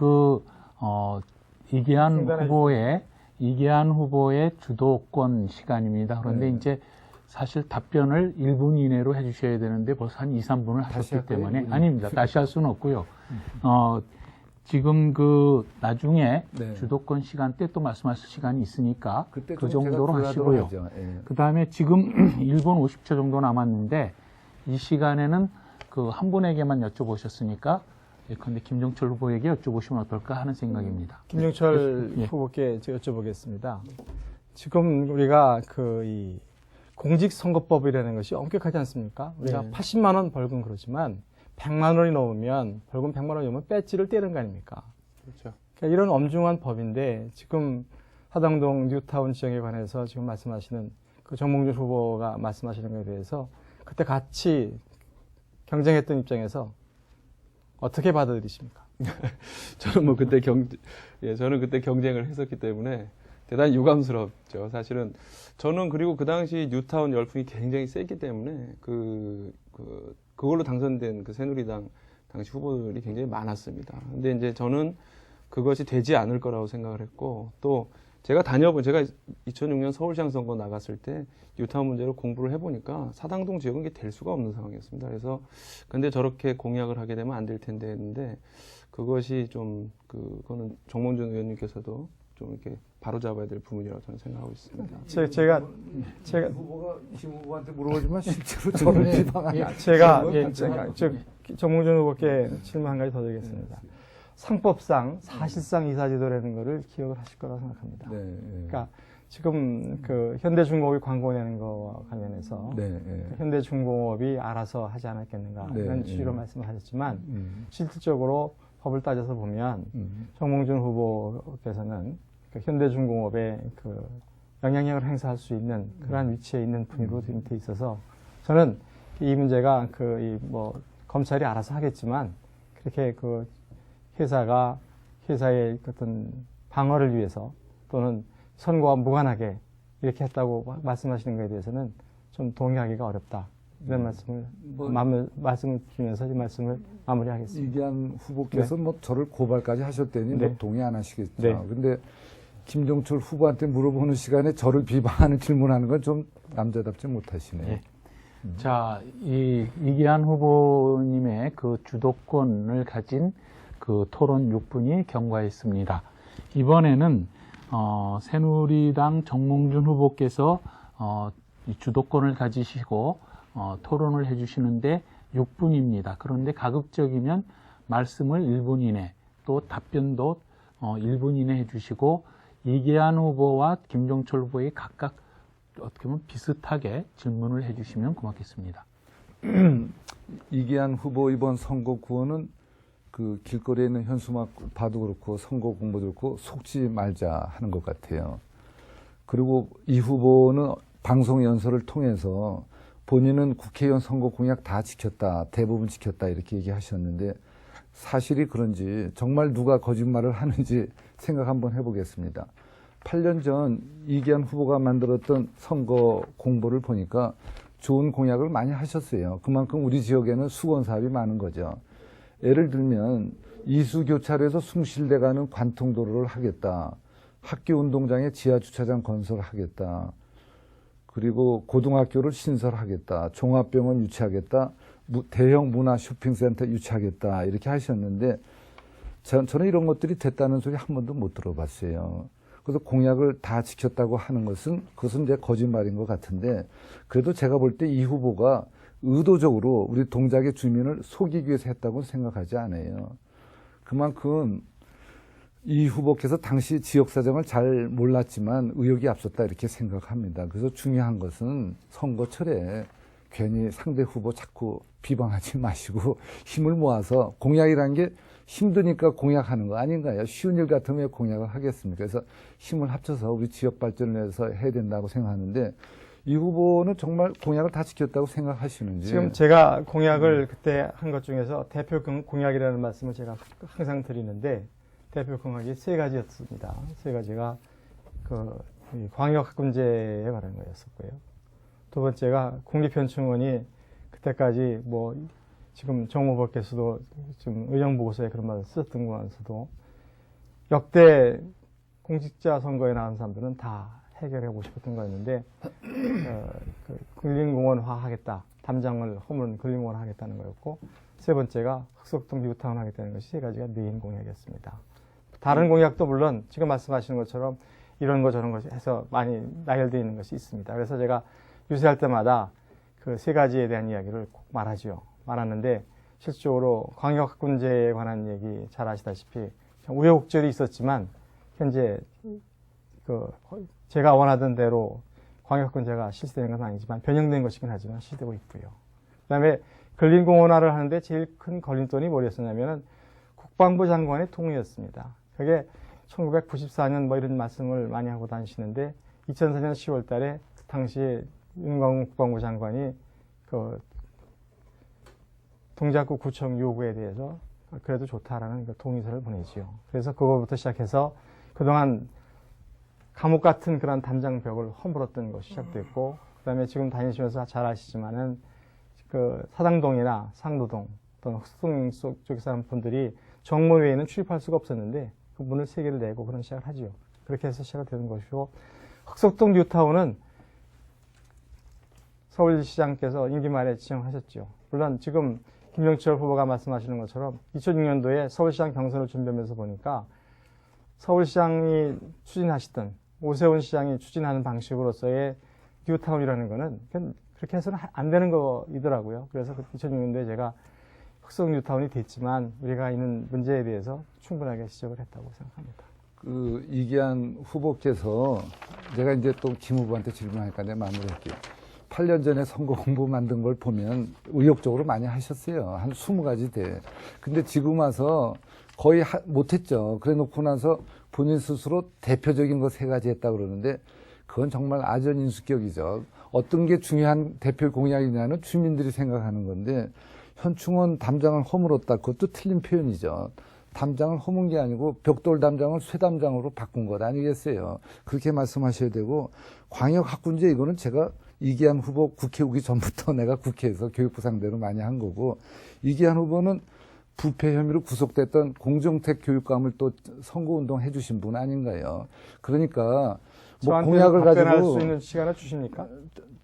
이계한 후보의 주도권 시간입니다. 그런데 이제 사실 답변을 1분 이내로 해주셔야 되는데 벌써 한 2, 3분을 하셨기 때문에 아닙니다. 다시 할 수는 없고요. 지금 나중에 주도권 시간대 또 말씀하실 시간이 있으니까 그 정도로 하시고요. 그 다음에 지금 1분 50초 정도 남았는데 이 시간에는 한 분에게만 여쭤보셨으니까 예컨대 김종철 후보에게 여쭤보시면 어떨까 하는 생각입니다. 김종철 후보께 제가 여쭤보겠습니다. 지금 우리가 이 공직선거법이라는 것이 엄격하지 않습니까? 우리가 80만 원 벌금 그러지만 100만 원이 넘으면 벌금 100만 원이 넘으면 배지를 떼는 거 아닙니까? 그렇죠. 그러니까 이런 엄중한 법인데 지금 사당동 뉴타운 지역에 관해서 지금 말씀하시는 그 정몽준 후보가 말씀하시는 것에 대해서 그때 같이 경쟁했던 입장에서 어떻게 받아들이십니까? 저는 그때 경쟁을 했었기 때문에 대단히 유감스럽죠. 사실은 저는 그리고 그 당시 뉴타운 열풍이 굉장히 셌기 때문에 그걸로 당선된 새누리당 당시 후보들이 굉장히 많았습니다. 근데 이제 저는 그것이 되지 않을 거라고 생각을 했고, 또 제가 2006년 서울시장 선거 나갔을 때 뉴타운 문제로 공부를 해보니까 사당동 지역은 이게 될 수가 없는 상황이었습니다. 그래서 근데 저렇게 공약을 하게 되면 안 될 텐데 했는데, 그것이 그거는 정몽준 의원님께서도 좀 이렇게 바로잡아야 될 부분이라고 저는 생각하고 있습니다. 제가 후보가 김 후보한테 물어보지만 실제로 저를 비방하는 정몽준 후보께 질문 한 가지 더 드리겠습니다. 상법상 사실상 이사제도라는 것을 기억을 하실 거라고 생각합니다. 그러니까 지금 현대중공업이 광고 내는 거와 관련해서 현대중공업이 알아서 하지 않았겠는가 이런 취지로 말씀을 하셨지만 실질적으로 법을 따져서 보면 정몽준 후보께서는 현대중공업에 영향력을 행사할 수 있는 그러한 위치에 있는 분으로 지금 돼 있어서 저는 이 문제가 검찰이 알아서 하겠지만 그렇게 회사의 어떤 방어를 위해서 또는 선거와 무관하게 이렇게 했다고 말씀하시는 것에 대해서는 좀 동의하기가 어렵다. 이런 말씀을 드리면서 이 말씀을 마무리하겠습니다. 이계한 후보께서 저를 고발까지 하셨더니 동의 안 하시겠죠. 근데 김종철 후보한테 물어보는 시간에 저를 비방하는 질문하는 건 좀 남자답지 못하시네요. 자, 이계한 후보님의 주도권을 가진 토론 6분이 경과했습니다. 이번에는 새누리당 정몽준 후보께서 주도권을 가지시고 토론을 해주시는데 6분입니다. 그런데 가급적이면 말씀을 1분 이내, 또 답변도 1분 이내 해주시고 이계한 후보와 김종철 후보에 각각 어떻게 보면 비슷하게 질문을 해주시면 고맙겠습니다. 이계한 후보 이번 선거 구호는 길거리에 있는 현수막 봐도 그렇고 선거 공보도 그렇고 속지 말자 하는 것 같아요. 그리고 이 후보는 방송 연설을 통해서 본인은 국회의원 선거 공약 다 지켰다, 대부분 지켰다 이렇게 얘기하셨는데 사실이 그런지 정말 누가 거짓말을 하는지 생각 한번 해보겠습니다. 8년 전 이계한 후보가 만들었던 선거 공보를 보니까 좋은 공약을 많이 하셨어요. 그만큼 우리 지역에는 수건 사업이 많은 거죠. 예를 들면 이수교차로에서 숭실돼가는 관통도로를 하겠다. 학교운동장에 지하주차장 건설하겠다. 그리고 고등학교를 신설하겠다. 종합병원 유치하겠다. 대형 문화 쇼핑센터 유치하겠다. 이렇게 하셨는데 저는 이런 것들이 됐다는 소리 한 번도 못 들어봤어요. 그래서 공약을 다 지켰다고 하는 그것은 이제 거짓말인 것 같은데 그래도 제가 볼 때 이 후보가 의도적으로 우리 동작의 주민을 속이기 위해서 했다고 생각하지 않아요. 그만큼 이 후보께서 당시 지역 사정을 잘 몰랐지만 의욕이 앞섰다 이렇게 생각합니다. 그래서 중요한 것은 선거철에 괜히 상대 후보 자꾸 비방하지 마시고 힘을 모아서 공약이라는 게 힘드니까 공약하는 거 아닌가요? 쉬운 일 같으면 왜 공약을 하겠습니까? 그래서 힘을 합쳐서 우리 지역 발전을 위해서 해야 된다고 생각하는데 이 후보는 정말 공약을 다 지켰다고 생각하시는지. 지금 제가 공약을 그때 한 것 중에서 대표 공약이라는 말씀을 제가 항상 드리는데 대표 공약이 세 가지였습니다. 세 가지가 이 광역학군제에 관한 거였었고요. 두 번째가 국립현충원이 그때까지 뭐 지금 정무부께서도 지금 의정보고서에 그런 말을 쓰셨던 거면서도 역대 공직자 선거에 나온 사람들은 다 해결하고 싶었던 거였는데 근린공원화 하겠다. 담장을 허물 근린공원 하겠다는 거였고 세 번째가 흑석동 뉴타운 하겠다는 것이 세 가지가 메인 공약이었습니다. 다른 공약도 물론 지금 말씀하시는 것처럼 이런 거 저런 거 해서 많이 나열되어 있는 것이 있습니다. 그래서 제가 유세할 때마다 그 세 가지에 대한 이야기를 꼭 말하는데 실질적으로 광역학군제에 관한 얘기 잘 아시다시피 우여곡절이 있었지만 현재 제가 원하던 대로 광역학군제가 실시되는 건 아니지만 변형된 것이긴 하지만 실시되고 있고요. 그다음에 근린공원화를 하는데 제일 큰 걸림돌이 뭐였었냐면은 국방부 장관의 통의였습니다. 그게 1994년 뭐 이런 말씀을 많이 하고 다니시는데 2004년 10월 달에 그 당시에 윤광훈 국방부 장관이 동작구 구청 요구에 대해서 그래도 좋다라는 동의서를 보내지요. 그래서 그거부터 시작해서 그동안 감옥 같은 그런 담장벽을 허물었던 것이 시작됐고, 그 다음에 지금 다니시면서 잘 아시지만은 사당동이나 상도동 또는 흑수동 쪽 사람 분들이 정모회에는 출입할 수가 없었는데 그 문을 3개를 내고 그런 시작을 하지요. 그렇게 해서 시작이 되는 것이고, 흑석동 뉴타운은 서울시장께서 임기 말에 지정하셨죠. 물론 지금 김종철 후보가 말씀하시는 것처럼 2006년도에 서울시장 경선을 준비하면서 보니까 서울시장이 추진하시던 오세훈 시장이 추진하는 방식으로서의 뉴타운이라는 거는 그렇게 해서는 안 되는 거이더라고요. 그래서 2006년도에 제가 흑석 뉴타운이 됐지만 우리가 있는 문제에 대해서 충분하게 지적을 했다고 생각합니다. 이기한 후보께서 제가 이제 또 김 후보한테 질문하니까 내가 마무리할게요. 8년 전에 선거 홍보 만든 걸 보면 의욕적으로 많이 하셨어요. 한 20가지 돼. 근데 지금 와서 거의 못했죠. 그래 놓고 나서 본인 스스로 대표적인 거 3가지 했다 그러는데 그건 정말 아전인수격이죠. 어떤 게 중요한 대표 공약이냐는 주민들이 생각하는 건데 현충원 담장을 허물었다. 그것도 틀린 표현이죠. 담장을 허문 게 아니고 벽돌 담장을 쇠담장으로 바꾼 것 아니겠어요. 그렇게 말씀하셔야 되고 광역학군제 이거는 제가 이기한 후보 국회 오기 전부터 내가 국회에서 교육부 상대로 많이 한 거고 이기한 후보는 부패 혐의로 구속됐던 공정택 교육감을 또 선거운동 해주신 분 아닌가요? 그러니까 뭐 공약을 답변할 가지고 수 있는 시간을 주십니까?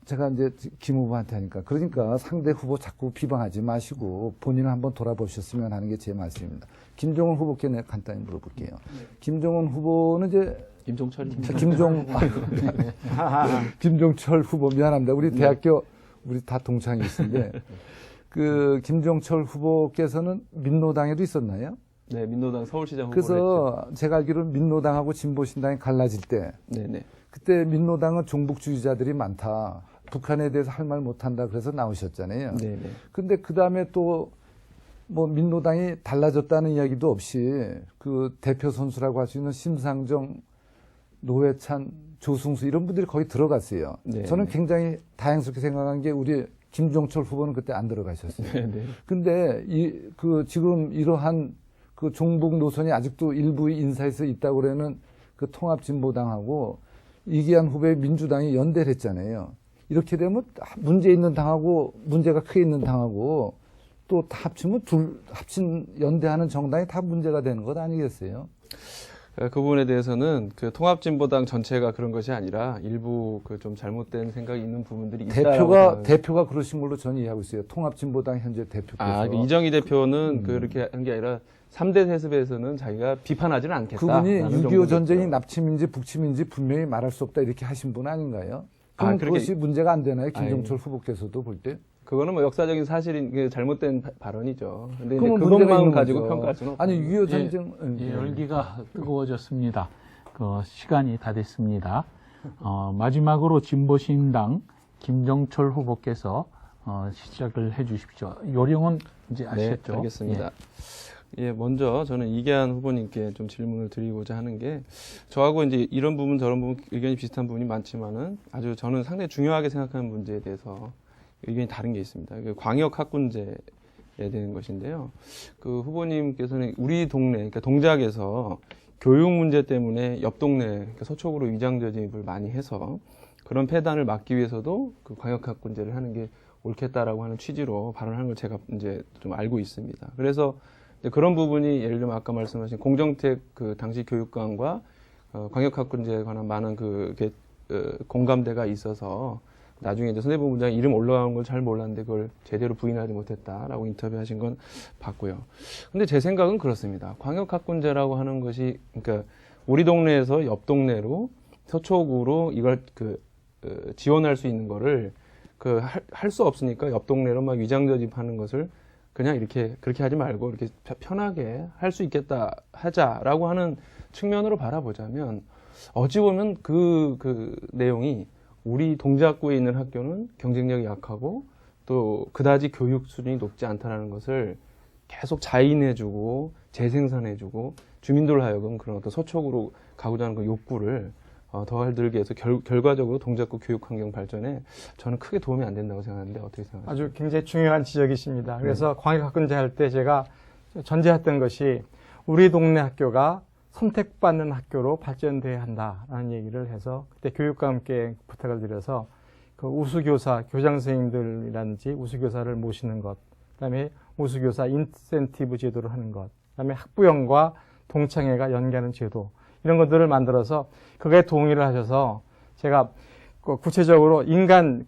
제가 이제 김 후보한테 하니까 그러니까 상대 후보 자꾸 비방하지 마시고 본인을 한번 돌아보셨으면 하는 게 제 말씀입니다. 김종원 후보께 내가 간단히 물어볼게요. 김종원 후보는 이제 김종철 후보 미안합니다. 우리 대학교 우리 다 동창이 있는데 김종철 후보께서는 민노당에도 있었나요? 네, 민노당 서울시장 후보를 그래서 했죠. 제가 알기로는 민노당하고 진보신당이 갈라질 때 네네. 그때 민노당은 종북주의자들이 많다. 북한에 대해서 할 말 못한다. 그래서 나오셨잖아요. 네네. 근데 그 다음에 또 뭐 민노당이 달라졌다는 이야기도 없이 그 대표 선수라고 할 수 있는 심상정, 노회찬, 조승수 이런 분들이 거기 들어갔어요. 네네. 저는 굉장히 다행스럽게 생각한 게 우리 김종철 후보는 그때 안 들어가셨어요. 네네. 근데 지금 이러한 그 종북 노선이 아직도 일부 인사에서 있다고 그러는 그 통합진보당하고 이기한 후보의 민주당이 연대를 했잖아요. 이렇게 되면 문제 있는 당하고 문제가 크게 있는 당하고 또 다 합치면 연대하는 정당이 다 문제가 되는 것 아니겠어요? 그 부분에 대해서는 그 통합진보당 전체가 그런 것이 아니라 일부 그 좀 잘못된 생각이 있는 부분들이 있다. 대표가 그러신 걸로 저는 이해하고 있어요. 통합진보당 현재 대표께서. 그 이정희 대표는 그렇게 한 게 아니라 3대 세습에서는 자기가 비판하지는 않겠다. 그분이 6.25 전쟁이 납침인지 북침인지 분명히 말할 수 없다 이렇게 하신 분 아닌가요? 그럼 그것이 문제가 안 되나요? 김종철 후보께서도 볼 때? 그거는 뭐 역사적인 사실인 잘못된 발언이죠. 근데 그러면 그것만 가지고 평가할 수는 없죠. 아니 6.25 전쟁 열기가 뜨거워졌습니다. 시간이 다 됐습니다. 마지막으로 진보신당 김종철 후보께서 시작을 해 주십시오. 요령은 이제 아시겠죠? 네, 알겠습니다. 예, 먼저 저는 이계한 후보님께 좀 질문을 드리고자 하는 게 저하고 이제 이런 부분 저런 부분 의견이 비슷한 부분이 많지만은 아주 저는 상당히 중요하게 생각하는 문제에 대해서 의견이 다른 게 있습니다. 광역 학군제에 대한 것인데요. 그 후보님께서는 우리 동네, 그러니까 동작에서 교육 문제 때문에 옆 동네, 그러니까 서초구로 위장 저집을 많이 해서 그런 폐단을 막기 위해서도 그 광역 학군제를 하는 게 옳겠다라고 하는 취지로 발언하는 걸 제가 이제 좀 알고 있습니다. 그래서 이제 그런 부분이 예를 들면 아까 말씀하신 공정택 그 당시 교육감과 광역학군제에 관한 많은 공감대가 있어서 나중에 이제 선대본 부장이 이름 올라가는 걸 잘 몰랐는데 그걸 제대로 부인하지 못했다라고 인터뷰하신 건 봤고요. 근데 제 생각은 그렇습니다. 광역학군제라고 하는 것이 그러니까 우리 동네에서 옆 동네로 서초구로 이걸 지원할 수 있는 거를 할 수 없으니까 옆 동네로 막 위장 저집하는 것을 그냥 그렇게 하지 말고 이렇게 편하게 할 수 있겠다 하자라고 하는 측면으로 바라보자면 어찌 보면 그 내용이 우리 동작구에 있는 학교는 경쟁력이 약하고 또 그다지 교육 수준이 높지 않다는 것을 계속 자인해주고 재생산해주고 주민들 하여금 그런 어떤 서초구로 가고자 하는 그 욕구를 더 들게 해서 결과적으로 동작구 교육 환경 발전에 저는 크게 도움이 안 된다고 생각하는데 어떻게 생각하세요? 아주 굉장히 중요한 지적이십니다. 그래서 광역학군제 할 때 제가 전제했던 것이 우리 동네 학교가 선택받는 학교로 발전돼야 한다라는 얘기를 해서 그때 교육과 함께 부탁을 드려서 그 우수교사, 교장선생님들이라든지 우수교사를 모시는 것, 그다음에 우수교사 인센티브 제도를 하는 것, 그다음에 학부형과 동창회가 연계하는 제도 이런 것들을 만들어서 그거에 동의를 하셔서 제가 구체적으로 인간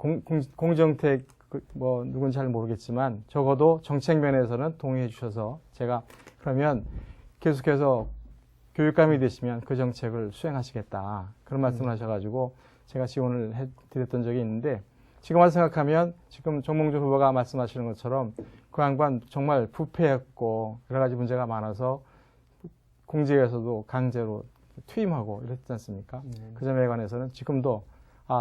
공정택 뭐 누군지 잘 모르겠지만 적어도 정책 면에서는 동의해 주셔서 제가 그러면 계속해서 교육감이 되시면 그 정책을 수행하시겠다 그런 말씀을 하셔가지고 제가 지원을 해드렸던 적이 있는데 지금 와서 생각하면 지금 정몽준 후보가 말씀하시는 것처럼 그 양반 정말 부패했고 여러 가지 문제가 많아서 공직에서도 강제로 퇴임하고 이랬지 않습니까? 그 점에 관해서는 지금도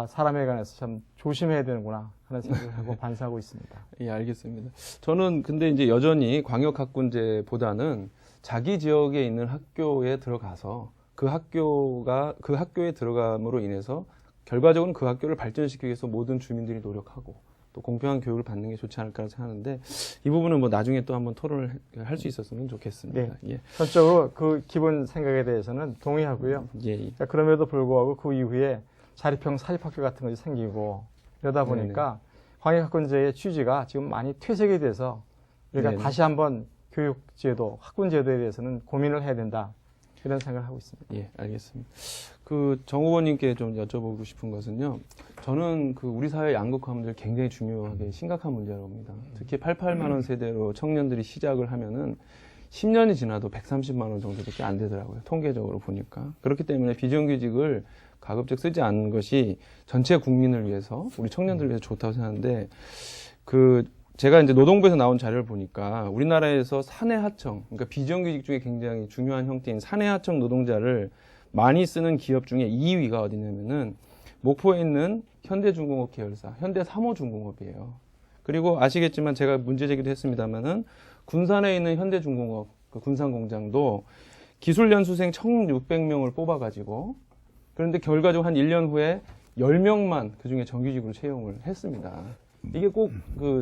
사람에 관해서 참 조심해야 되는구나 하는 생각을 하고 반성하고 있습니다. 예, 알겠습니다. 저는 근데 이제 여전히 광역학군제보다는 자기 지역에 있는 학교에 들어가서 그 학교에 들어감으로 인해서 결과적으로는 그 학교를 발전시키기 위해서 모든 주민들이 노력하고 또 공평한 교육을 받는 게 좋지 않을까 생각하는데 이 부분은 뭐 나중에 또 한번 토론을 할 수 있었으면 좋겠습니다. 네. 예. 전적으로 그 기본 생각에 대해서는 동의하고요. 예. 그러니까 그럼에도 불구하고 그 이후에 자립형 사립학교 같은 것이 생기고 이러다 보니까 광역학군제의 취지가 지금 많이 퇴색이 돼서 우리가 네네. 다시 한번 교육제도, 학군제도에 대해서는 고민을 해야 된다. 이런 생각을 하고 있습니다. 예, 알겠습니다. 정 후보님께 좀 여쭤보고 싶은 것은요. 저는 우리 사회 양극화 문제를 굉장히 중요하게 심각한 문제라고 봅니다. 특히 88만 원 세대로 청년들이 시작을 하면은 10년이 지나도 130만 원 정도밖에 안 되더라고요. 통계적으로 보니까. 그렇기 때문에 비정규직을 가급적 쓰지 않는 것이 전체 국민을 위해서, 우리 청년들을 위해서 좋다고 생각하는데, 제가 이제 노동부에서 나온 자료를 보니까 우리나라에서 사내하청, 그러니까 비정규직 중에 굉장히 중요한 형태인 사내하청 노동자를 많이 쓰는 기업 중에 2위가 어디냐면은 목포에 있는 현대중공업 계열사, 현대삼호중공업이에요. 그리고 아시겠지만 제가 문제 제기도 했습니다만은 군산에 있는 현대중공업, 그 군산공장도 기술연수생 1,600명을 뽑아가지고 그런데 결과적으로 한 1년 후에 10명만 그 중에 정규직으로 채용을 했습니다. 이게 꼭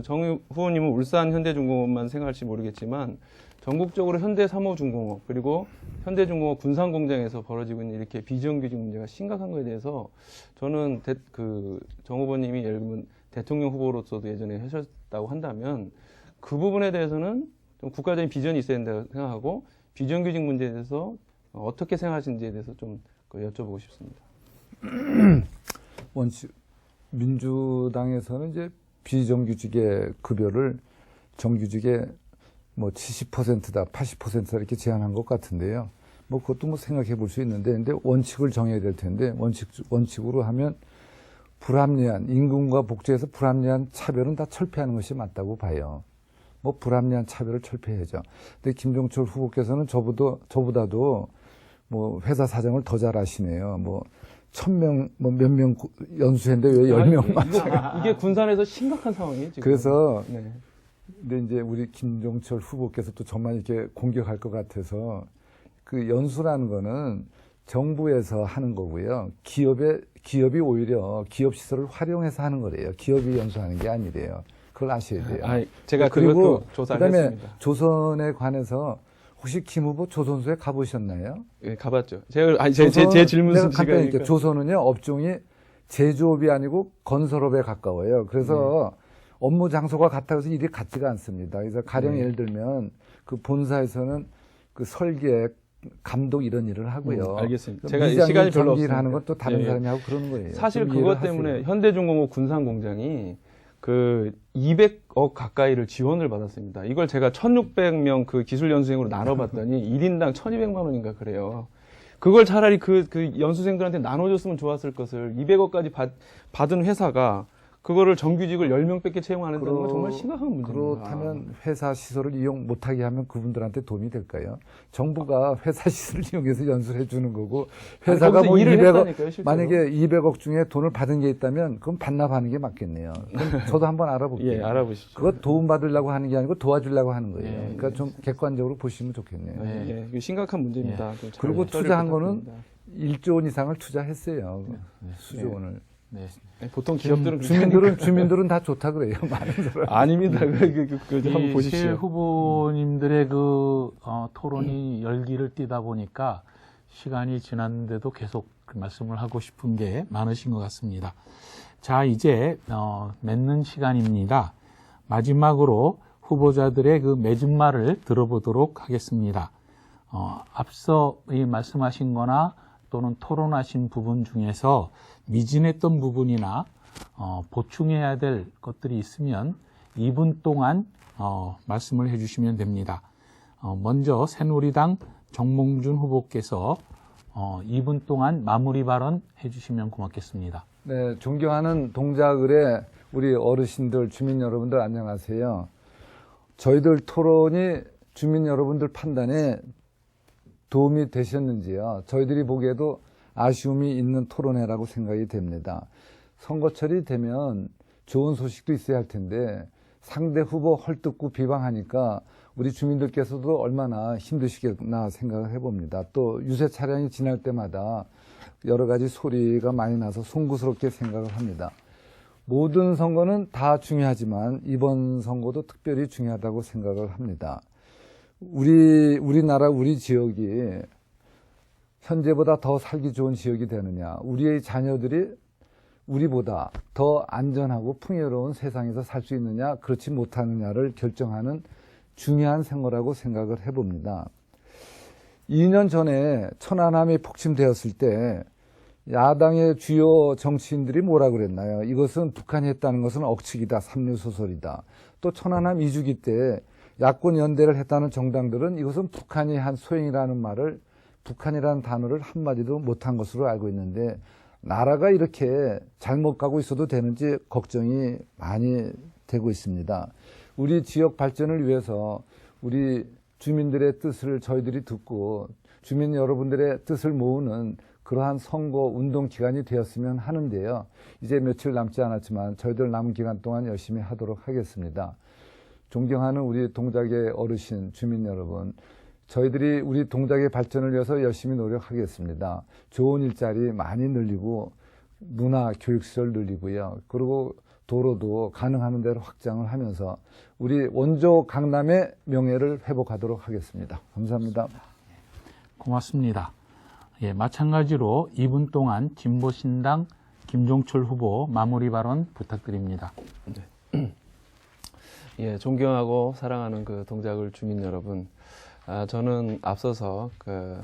정 후보님은 울산 현대중공업만 생각할지 모르겠지만 전국적으로 현대삼호중공업 그리고 현대중공업 군산공장에서 벌어지고 있는 이렇게 비정규직 문제가 심각한 거에 대해서 저는 정 후보님이 예를 들면 대통령 후보로서도 예전에 하셨다고 한다면 그 부분에 대해서는 좀 국가적인 비전이 있어야 된다고 생각하고 비정규직 문제에 대해서 어떻게 생각하시는지에 대해서 좀 여쭤보고 싶습니다. 민주당에서는 이제 비정규직의 급여를 정규직의 뭐 70%다, 80%다 이렇게 제한한 것 같은데요. 뭐 그것도 뭐 생각해 볼 수 있는데, 근데 원칙을 정해야 될 텐데, 원칙으로 하면 불합리한, 임금과 복지에서 불합리한 차별은 다 철폐하는 것이 맞다고 봐요. 뭐 불합리한 차별을 철폐해야죠. 근데 김종철 후보께서는 저보다도 뭐 회사 사정을 더 잘 아시네요. 뭐 1,000명, 뭐 몇 명 연수했는데 왜 10명만. 이게 군산에서 심각한 상황이에요, 지금. 그래서 네. 근데 이제 우리 김종철 후보께서 또 저만 이렇게 공격할 것 같아서 그 연수라는 거는 정부에서 하는 거고요. 기업이 오히려 기업 시설을 활용해서 하는 거래요. 기업이 연수하는 게 아니래요. 그걸 아셔야 돼요. 제가 그리고 그것도 조사를 그다음에 했습니다. 조선에 관해서 혹시 김 후보 조선소에 가보셨나요? 예, 가봤죠. 제 질문 내가 순서가 간단히 얘기할게요. 조선은요, 업종이 제조업이 아니고 건설업에 가까워요. 그래서 업무 장소가 같아서 일이 같지가 않습니다. 그래서 가령 예를 들면 그 본사에서는 그 설계, 감독 이런 일을 하고요. 알겠습니다. 제가 미장일, 시간이 별로 전기일 없습니다. 하는 건 또 다른 예, 예. 사람이 하고 그러는 거예요. 사실 좀 그것 이해를 때문에 하세요. 현대중공업 군산공장이 그 200억 가까이를 지원을 받았습니다. 이걸 제가 1,600명 그 기술 연수생으로 나눠봤더니 1인당 1,200만 원인가 그래요. 그걸 차라리 그 연수생들한테 나눠줬으면 좋았을 것을 200억까지 받은 회사가 그거를 정규직을 10명밖에 채용하는 건 정말 심각한 문제입니다. 그렇다면 회사 시설을 이용 못하게 하면 그분들한테 도움이 될까요? 정부가 회사 시설을 이용해서 연수를 해주는 거고 회사가 거기서 뭐 일을 200억 했다니까요, 실제로. 만약에 200억 중에 돈을 받은 게 있다면 그럼 반납하는 게 맞겠네요. 그럼 저도 한번 알아볼게요. 예, 알아보시죠. 그거 도움받으려고 하는 게 아니고 도와주려고 하는 거예요. 예, 그러니까 좀 객관적으로 보시면 좋겠네요. 예, 이거 심각한 문제입니다. 좀 잘 그리고 처리를 투자한 거는 부탁드립니다. 1조 원 이상을 투자했어요. 수조 원을. 네. 보통 기업들은 그렇게 주민들은 다 좋다 그래요. 많은 사람. 아닙니다. 한번 이 세 보십시오. 후보님들의 토론이 열기를 띠다 보니까 시간이 지났는데도 계속 그 말씀을 하고 싶은 게 많으신 것 같습니다. 자, 이제 맺는 시간입니다. 마지막으로 후보자들의 그 맺은 말을 들어보도록 하겠습니다. 앞서 말씀하신 거나 또는 토론하신 부분 중에서 미진했던 부분이나 보충해야 될 것들이 있으면 2분 동안 말씀을 해주시면 됩니다. 먼저 새누리당 정몽준 후보께서 2분 동안 마무리 발언 해주시면 고맙겠습니다. 네, 존경하는 동작을의 우리 어르신들, 주민 여러분들 안녕하세요. 저희들 토론이 주민 여러분들 판단에 도움이 되셨는지요? 저희들이 보기에도 아쉬움이 있는 토론회라고 생각이 됩니다. 선거철이 되면 좋은 소식도 있어야 할 텐데 상대 후보 헐뜯고 비방하니까 우리 주민들께서도 얼마나 힘드시겠나 생각을 해봅니다. 또 유세 차량이 지날 때마다 여러 가지 소리가 많이 나서 송구스럽게 생각을 합니다. 모든 선거는 다 중요하지만 이번 선거도 특별히 중요하다고 생각을 합니다. 우리나라, 우리 지역이 현재보다 더 살기 좋은 지역이 되느냐, 우리의 자녀들이 우리보다 더 안전하고 풍요로운 세상에서 살 수 있느냐, 그렇지 못하느냐를 결정하는 중요한 선거라고 생각을 해봅니다. 2년 전에 천안함이 폭침되었을 때 야당의 주요 정치인들이 뭐라 그랬나요? 이것은 북한이 했다는 것은 억측이다, 삼류소설이다. 또 천안함 2주기 때 야권 연대를 했다는 정당들은 이것은 북한이 한 소행이라는 말을, 북한이라는 단어를 한마디도 못한 것으로 알고 있는데 나라가 이렇게 잘못 가고 있어도 되는지 걱정이 많이 되고 있습니다. 우리 지역 발전을 위해서 우리 주민들의 뜻을 저희들이 듣고 주민 여러분들의 뜻을 모으는 그러한 선거 운동 기간이 되었으면 하는데요. 이제 며칠 남지 않았지만 저희들 남은 기간 동안 열심히 하도록 하겠습니다. 존경하는 우리 동작의 어르신, 주민 여러분, 저희들이 우리 동작의 발전을 위해서 열심히 노력하겠습니다. 좋은 일자리 많이 늘리고 문화, 교육시설 늘리고요. 그리고 도로도 가능한 대로 확장을 하면서 우리 원조 강남의 명예를 회복하도록 하겠습니다. 감사합니다. 고맙습니다. 예, 마찬가지로 2분 동안 진보신당 김종철 후보 마무리 발언 부탁드립니다. 예, 존경하고 사랑하는 그 동작을 주민 여러분, 저는 앞서서 그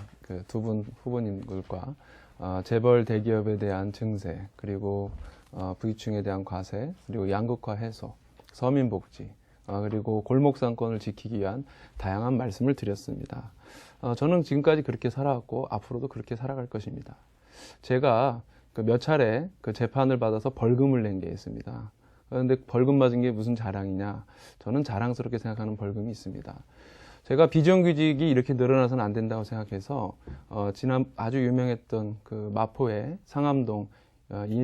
두 분 후보님들과 재벌 대기업에 대한 증세, 그리고 부유층에 대한 과세, 그리고 양극화 해소, 서민 복지, 그리고 골목 상권을 지키기 위한 다양한 말씀을 드렸습니다. 저는 지금까지 그렇게 살아왔고 앞으로도 그렇게 살아갈 것입니다. 제가 그 몇 차례 그 재판을 받아서 벌금을 낸 게 있습니다. 그런데 벌금 맞은 게 무슨 자랑이냐? 저는 자랑스럽게 생각하는 벌금이 있습니다. 제가 비정규직이 이렇게 늘어나서는 안 된다고 생각해서 지난 아주 유명했던 그 마포의 상암동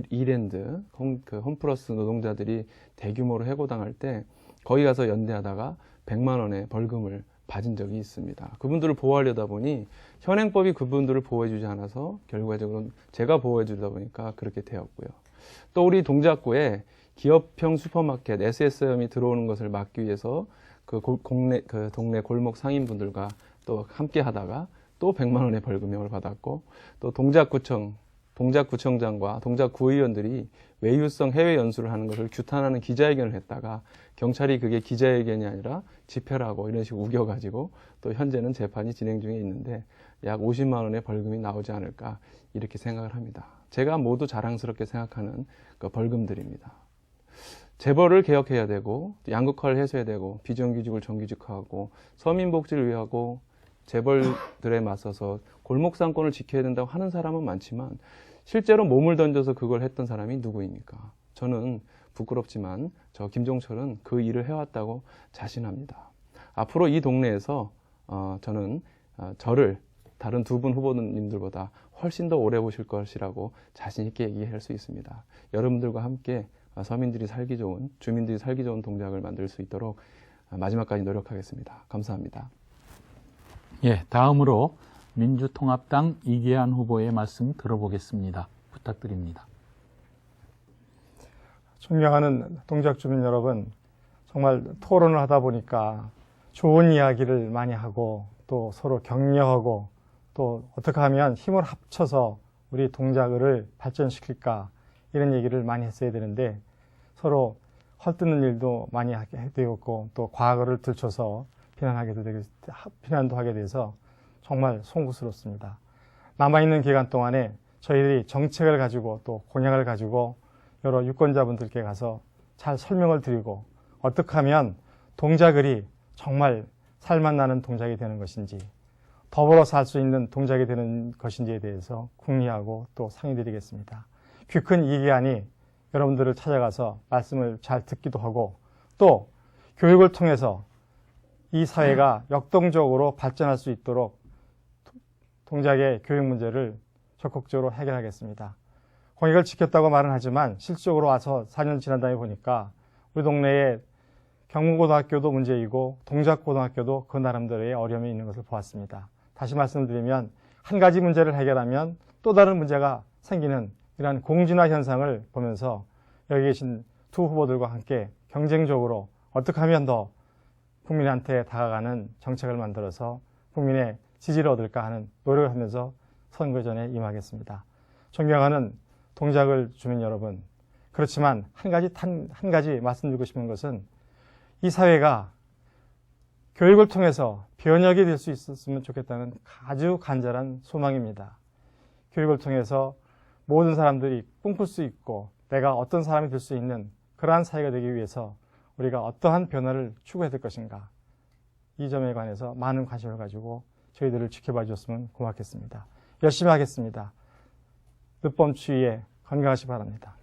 이랜드 홈플러스 노동자들이 대규모로 해고당할 때 거기 가서 연대하다가 100만 원의 벌금을 받은 적이 있습니다. 그분들을 보호하려다 보니 현행법이 그분들을 보호해주지 않아서 결과적으로 제가 보호해주다 보니까 그렇게 되었고요. 또 우리 동작구에 기업형 슈퍼마켓 SS점이 들어오는 것을 막기 위해서 그 동네 골목 상인분들과 또 함께 하다가 또 100만 원의 벌금형을 받았고, 또 동작구청장과 동작구의원들이 외유성 해외 연수를 하는 것을 규탄하는 기자회견을 했다가 경찰이 그게 기자회견이 아니라 집회라고 이런 식으로 우겨가지고 또 현재는 재판이 진행 중에 있는데 약 50만 원의 벌금이 나오지 않을까 이렇게 생각을 합니다. 제가 모두 자랑스럽게 생각하는 그 벌금들입니다. 재벌을 개혁해야 되고 양극화를 해소해야 되고 비정규직을 정규직화하고 서민복지를 위하고 재벌들에 맞서서 골목상권을 지켜야 된다고 하는 사람은 많지만 실제로 몸을 던져서 그걸 했던 사람이 누구입니까? 저는 부끄럽지만 저 김종철은 그 일을 해왔다고 자신합니다. 앞으로 이 동네에서 저는 저를 다른 두 분 후보님들보다 훨씬 더 오래 보실 것이라고 자신 있게 얘기할 수 있습니다. 여러분들과 함께 서민들이 살기 좋은, 주민들이 살기 좋은 동작을 만들 수 있도록 마지막까지 노력하겠습니다. 감사합니다. 예, 다음으로 민주통합당 이계한 후보의 말씀 들어보겠습니다. 부탁드립니다. 존경하는 동작 주민 여러분, 정말 토론을 하다 보니까 좋은 이야기를 많이 하고 또 서로 격려하고 또 어떻게 하면 힘을 합쳐서 우리 동작을 발전시킬까 이런 얘기를 많이 했어야 되는데 서로 헐뜯는 일도 많이 하게 되었고 또 과거를 들춰서 비난도 하게 돼서 정말 송구스럽습니다. 남아있는 기간 동안에 저희들이 정책을 가지고 또 공약을 가지고 여러 유권자분들께 가서 잘 설명을 드리고 어떻게 하면 동작을이 정말 살맛나는 동작이 되는 것인지 더불어 살 수 있는 동작이 되는 것인지에 대해서 궁리하고 또 상의드리겠습니다. 귀 큰 이계한이 여러분들을 찾아가서 말씀을 잘 듣기도 하고 또 교육을 통해서 이 사회가 역동적으로 발전할 수 있도록 동작의 교육 문제를 적극적으로 해결하겠습니다. 공약을 지켰다고 말은 하지만 실질적으로 와서 4년 지난 다음에 보니까 우리 동네에 경문고등학교도 문제이고 동작고등학교도 그 나름대로의 어려움이 있는 것을 보았습니다. 다시 말씀드리면 한 가지 문제를 해결하면 또 다른 문제가 생기는 이러한 공진화 현상을 보면서 여기 계신 두 후보들과 함께 경쟁적으로 어떻게 하면 더 국민한테 다가가는 정책을 만들어서 국민의 지지를 얻을까 하는 노력을 하면서 선거 전에 임하겠습니다. 존경하는 동작을 주민 여러분, 그렇지만 한 가지 말씀드리고 싶은 것은 이 사회가 교육을 통해서 변혁이 될 수 있었으면 좋겠다는 아주 간절한 소망입니다. 교육을 통해서 모든 사람들이 꿈꿀 수 있고 내가 어떤 사람이 될 수 있는 그러한 사회가 되기 위해서 우리가 어떠한 변화를 추구해야 될 것인가, 이 점에 관해서 많은 관심을 가지고 저희들을 지켜봐 주셨으면 고맙겠습니다. 열심히 하겠습니다. 늦봄 추위에 건강하시기 바랍니다.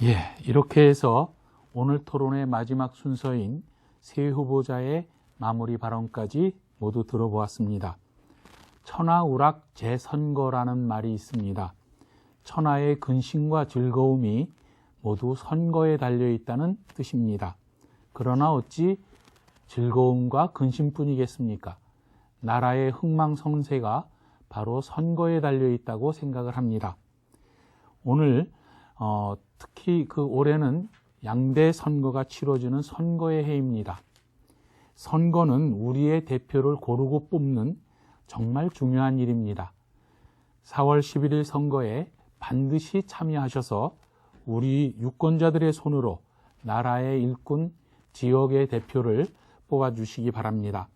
예, 이렇게 해서 오늘 토론의 마지막 순서인 세 후보자의 마무리 발언까지 모두 들어보았습니다. 천하우락 재선거라는 말이 있습니다. 천하의 근심과 즐거움이 모두 선거에 달려있다는 뜻입니다. 그러나 어찌 즐거움과 근심뿐이겠습니까? 나라의 흥망성쇠가 바로 선거에 달려있다고 생각을 합니다. 오늘 특히 그 올해는 양대 선거가 치러지는 선거의 해입니다. 선거는 우리의 대표를 고르고 뽑는 정말 중요한 일입니다. 4월 11일 선거에 반드시 참여하셔서 우리 유권자들의 손으로 나라의 일꾼, 지역의 대표를 뽑아주시기 바랍니다.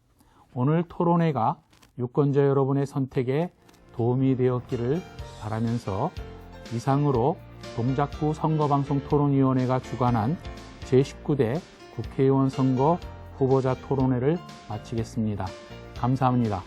오늘 토론회가 유권자 여러분의 선택에 도움이 되었기를 바라면서 이상으로 동작구 선거방송토론위원회가 주관한 제19대 국회의원 선거 후보자 토론회를 마치겠습니다. 감사합니다.